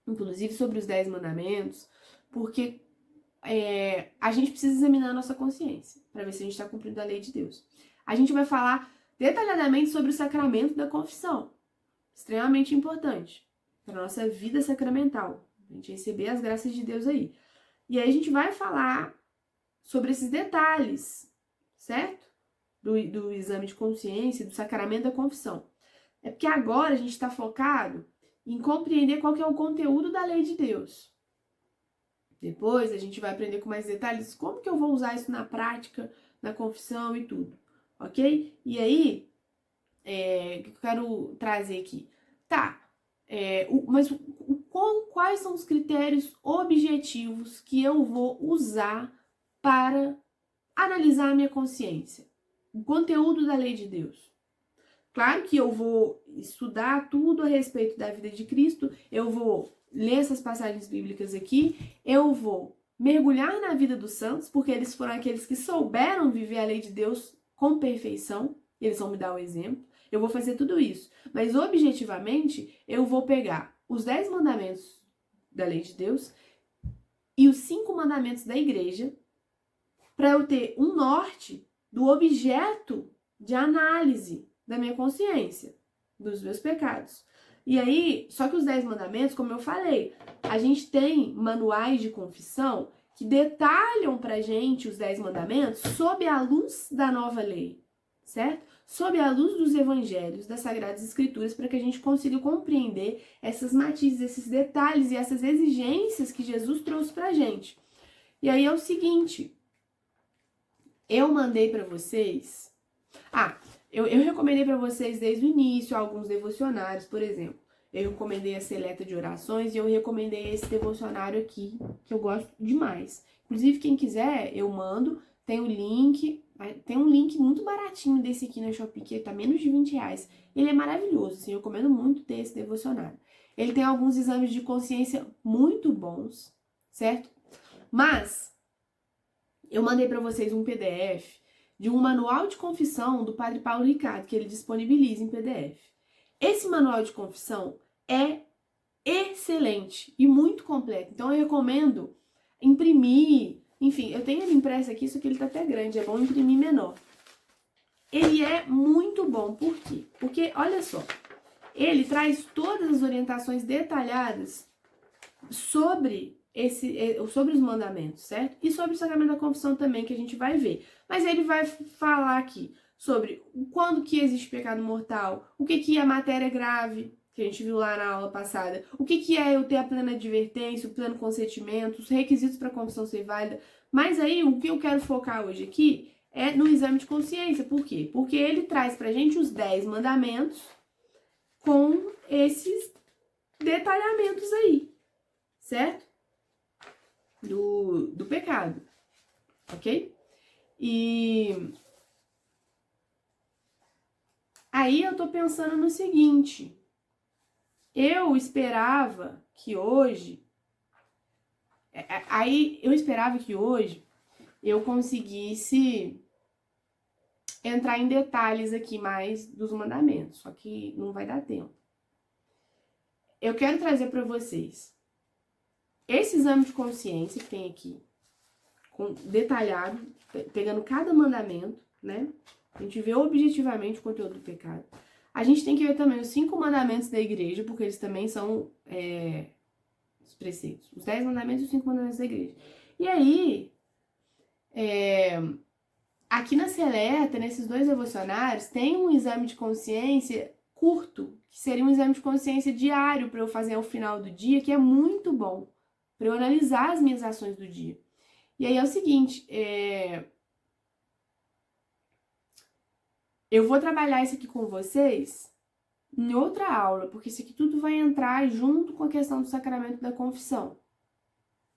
inclusive sobre os 10 mandamentos, porque a gente precisa examinar a nossa consciência para ver se a gente está cumprindo a lei de Deus. A gente vai falar detalhadamente sobre o sacramento da confissão, extremamente importante para a nossa vida sacramental, a gente receber as graças de Deus aí. E aí a gente vai falar sobre esses detalhes, certo? Do exame de consciência, do sacramento da confissão. É porque agora a gente está focado em compreender qual que é o conteúdo da lei de Deus. Depois a gente vai aprender com mais detalhes como que eu vou usar isso na prática, na confissão e tudo, ok? E aí, o que eu quero trazer aqui? Tá, mas quais são os critérios objetivos que eu vou usar para analisar a minha consciência, o conteúdo da lei de Deus. Claro que eu vou estudar tudo a respeito da vida de Cristo, eu vou ler essas passagens bíblicas aqui, eu vou mergulhar na vida dos santos, porque eles foram aqueles que souberam viver a lei de Deus com perfeição, eles vão me dar o exemplo. Eu vou fazer tudo isso, mas objetivamente eu vou pegar os 10 mandamentos da lei de Deus e os 5 mandamentos da igreja para eu ter um norte do objeto de análise da minha consciência, dos meus pecados. E aí, só que os 10 mandamentos, como eu falei, a gente tem manuais de confissão que detalham pra gente os 10 mandamentos sob a luz da nova lei, certo? Sob a luz dos evangelhos, das sagradas escrituras, para que a gente consiga compreender essas matizes, esses detalhes e essas exigências que Jesus trouxe pra gente. E aí é o seguinte, eu mandei para vocês... Eu recomendei para vocês desde o início alguns devocionários, por exemplo. Eu recomendei a Seleta de Orações e eu recomendei esse devocionário aqui, que eu gosto demais. Inclusive, quem quiser, eu mando, tem o link, tem um link muito baratinho desse aqui na Shopee, que tá menos de R$20. Ele é maravilhoso, assim, eu recomendo muito ter esse devocionário. Ele tem alguns exames de consciência muito bons, certo? Mas, eu mandei para vocês um PDF de um manual de confissão do Padre Paulo Ricardo, que ele disponibiliza em PDF. Esse manual de confissão é excelente e muito completo. Então eu recomendo imprimir, enfim, eu tenho ele impresso aqui, só que ele tá até grande, é bom imprimir menor. Ele é muito bom, por quê? Porque, olha só, ele traz todas as orientações detalhadas sobre os mandamentos, certo? E sobre o sacramento da confissão também, que a gente vai ver. Mas ele vai falar aqui sobre quando que existe pecado mortal, o que é matéria grave, que a gente viu lá na aula passada, o que é eu ter a plena advertência, o pleno consentimento, os requisitos para a confissão ser válida. Mas aí, o que eu quero focar hoje aqui é no exame de consciência. Por quê? Porque ele traz pra gente os 10 mandamentos com esses detalhamentos aí, certo? Do pecado, ok? E aí eu tô pensando no seguinte, eu esperava que hoje eu conseguisse entrar em detalhes aqui mais dos mandamentos, só que não vai dar tempo. Eu quero trazer para vocês esse exame de consciência que tem aqui, detalhado, pegando cada mandamento, né? A gente vê objetivamente o conteúdo do pecado. A gente tem que ver também os 5 mandamentos da igreja, porque eles também são os preceitos. Os 10 mandamentos e os 5 mandamentos da igreja. E aí, aqui na Seleta, nesses 2 devocionários, tem um exame de consciência curto, que seria um exame de consciência diário para eu fazer ao final do dia, que é muito bom, para eu analisar as minhas ações do dia. E aí é o seguinte, eu vou trabalhar isso aqui com vocês em outra aula, porque isso aqui tudo vai entrar junto com a questão do sacramento da confissão,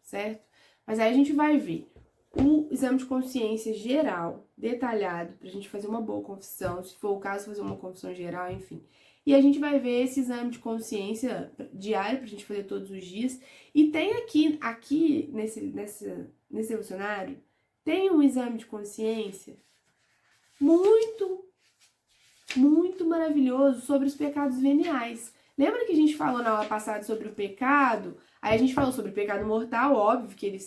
certo? Mas aí a gente vai ver o exame de consciência geral, detalhado, pra gente fazer uma boa confissão, se for o caso, fazer uma confissão geral, enfim. E a gente vai ver esse exame de consciência diário, pra gente fazer todos os dias. E tem aqui nesse devocionário, tem um exame de consciência muito maravilhoso sobre os pecados veniais. Lembra que a gente falou na aula passada sobre o pecado? Aí a gente falou sobre o pecado mortal, óbvio, que ele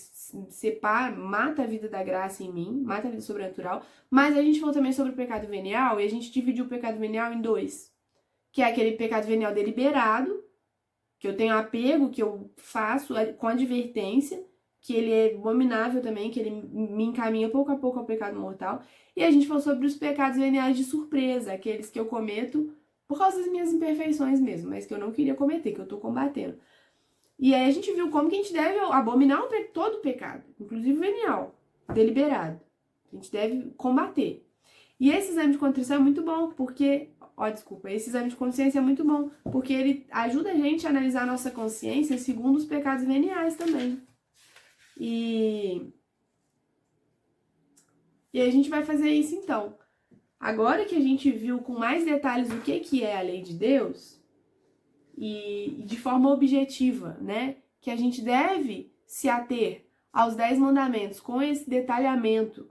separa, mata a vida da graça em mim, mata a vida sobrenatural. Mas a gente falou também sobre o pecado venial, e a gente dividiu o pecado venial em 2. Que é aquele pecado venial deliberado, que eu tenho apego, que eu faço com advertência, que ele é abominável também, que ele me encaminha pouco a pouco ao pecado mortal. E a gente falou sobre os pecados veniais de surpresa, aqueles que eu cometo por causa das minhas imperfeições mesmo, mas que eu não queria cometer, que eu tô combatendo. E aí a gente viu como que a gente deve abominar todo o pecado, inclusive o venial, deliberado. A gente deve combater. E esse exame de contrição é muito bom, porque... esse exame de consciência é muito bom, porque ele ajuda a gente a analisar a nossa consciência segundo os pecados veniais também. E E aí a gente vai fazer isso então. Agora que a gente viu com mais detalhes o que é a lei de Deus, e de forma objetiva, né? Que a gente deve se ater aos 10 mandamentos com esse detalhamento,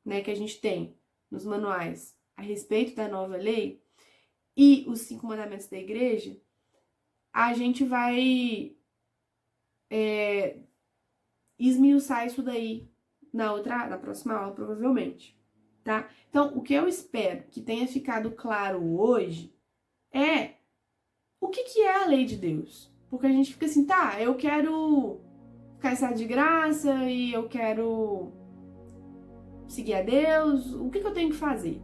né, que a gente tem nos manuais a respeito da nova lei e os 5 mandamentos da igreja, a gente vai esmiuçar isso daí na próxima aula, provavelmente, tá? Então, o que eu espero que tenha ficado claro hoje é o que é a lei de Deus. Porque a gente fica assim, tá, eu quero ficar em estado de graça e eu quero seguir a Deus, o que eu tenho que fazer?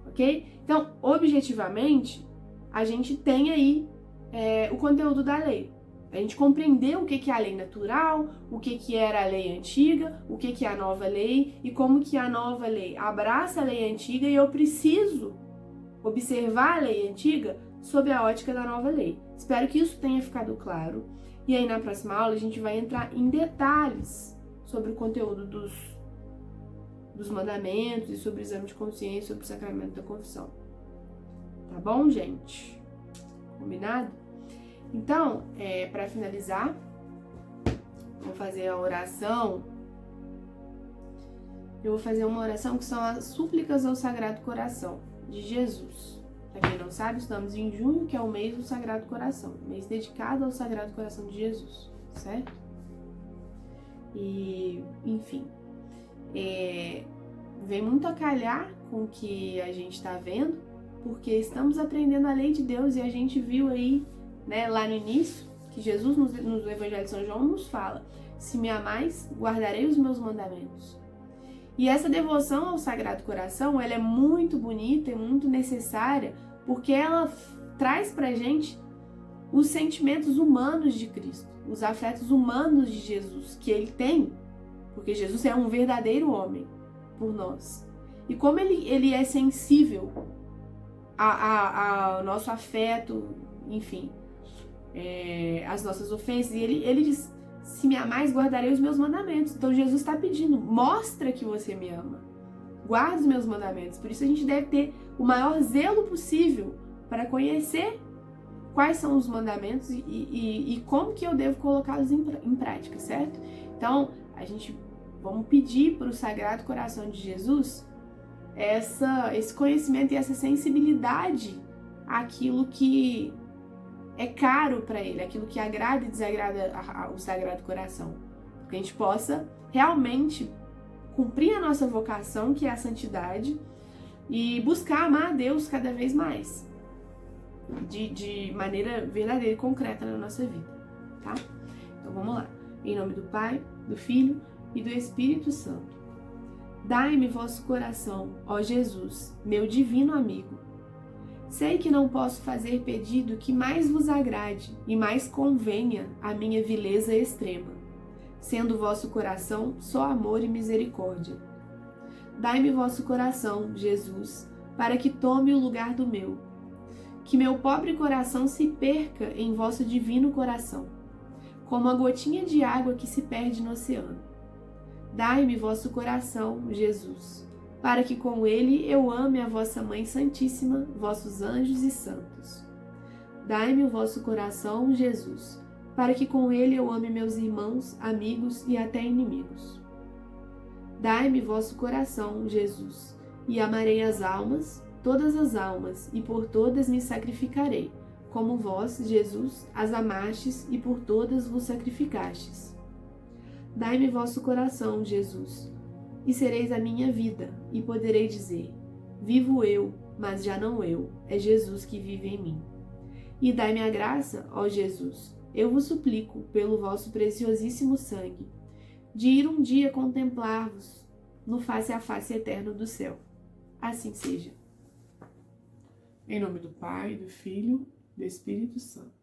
Ok? Então, objetivamente, a gente tem aí o conteúdo da lei. A gente compreendeu o que é a lei natural, o que era a lei antiga, o que é a nova lei e como que a nova lei abraça a lei antiga e eu preciso observar a lei antiga sob a ótica da nova lei. Espero que isso tenha ficado claro. E aí na próxima aula a gente vai entrar em detalhes sobre o conteúdo dos mandamentos e sobre o exame de consciência, sobre o sacramento da confissão. Tá bom, gente? Combinado? Então, para finalizar, vou fazer a oração. Eu vou fazer uma oração que são as súplicas ao Sagrado Coração de Jesus. Para quem não sabe, estamos em junho, que é o mês do Sagrado Coração, mês dedicado ao Sagrado Coração de Jesus, certo? E, enfim, vem muito a calhar com o que a gente está vendo, porque estamos aprendendo a lei de Deus e a gente viu aí, né, lá no início, que Jesus no Evangelho de São João nos fala: se me amais, guardarei os meus mandamentos. E essa devoção ao Sagrado Coração, ela é muito bonita e muito necessária, porque ela traz pra gente os sentimentos humanos de Cristo, os afetos humanos de Jesus, que ele tem, porque Jesus é um verdadeiro homem por nós. E como ele é sensível ao nosso afeto, enfim, às nossas ofensas, e ele diz: se me amais, guardarei os meus mandamentos. Então Jesus está pedindo: mostra que você me ama, guarda os meus mandamentos. Por isso a gente deve ter o maior zelo possível para conhecer quais são os mandamentos e como que eu devo colocá-los em prática, certo? Então, vamos pedir para o Sagrado Coração de Jesus esse conhecimento e essa sensibilidade àquilo que é caro para ele, aquilo que agrada e desagrada o Sagrado Coração. Que a gente possa realmente cumprir a nossa vocação, que é a santidade, e buscar amar a Deus cada vez mais, de maneira verdadeira e concreta na nossa vida, tá? Então vamos lá. Em nome do Pai, do Filho e do Espírito Santo. Dai-me vosso coração, ó Jesus, meu divino amigo. Sei que não posso fazer pedido que mais vos agrade e mais convenha à minha vileza extrema, sendo vosso coração só amor e misericórdia. Dai-me vosso coração, Jesus, para que tome o lugar do meu. Que meu pobre coração se perca em vosso divino coração, como a gotinha de água que se perde no oceano. Dai-me vosso coração, Jesus, para que com ele eu ame a vossa Mãe Santíssima, vossos anjos e santos. Dai-me o vosso coração, Jesus, para que com ele eu ame meus irmãos, amigos e até inimigos. Dai-me vosso coração, Jesus, e amarei as almas, todas as almas, e por todas me sacrificarei, como vós, Jesus, as amastes e por todas vos sacrificastes. Dai-me vosso coração, Jesus, e sereis a minha vida, e poderei dizer: vivo eu, mas já não eu, é Jesus que vive em mim. E dai-me a graça, ó Jesus, eu vos suplico, pelo vosso preciosíssimo sangue, de ir um dia contemplar-vos no face a face eterno do céu. Assim seja. Em nome do Pai, do Filho e do Espírito Santo.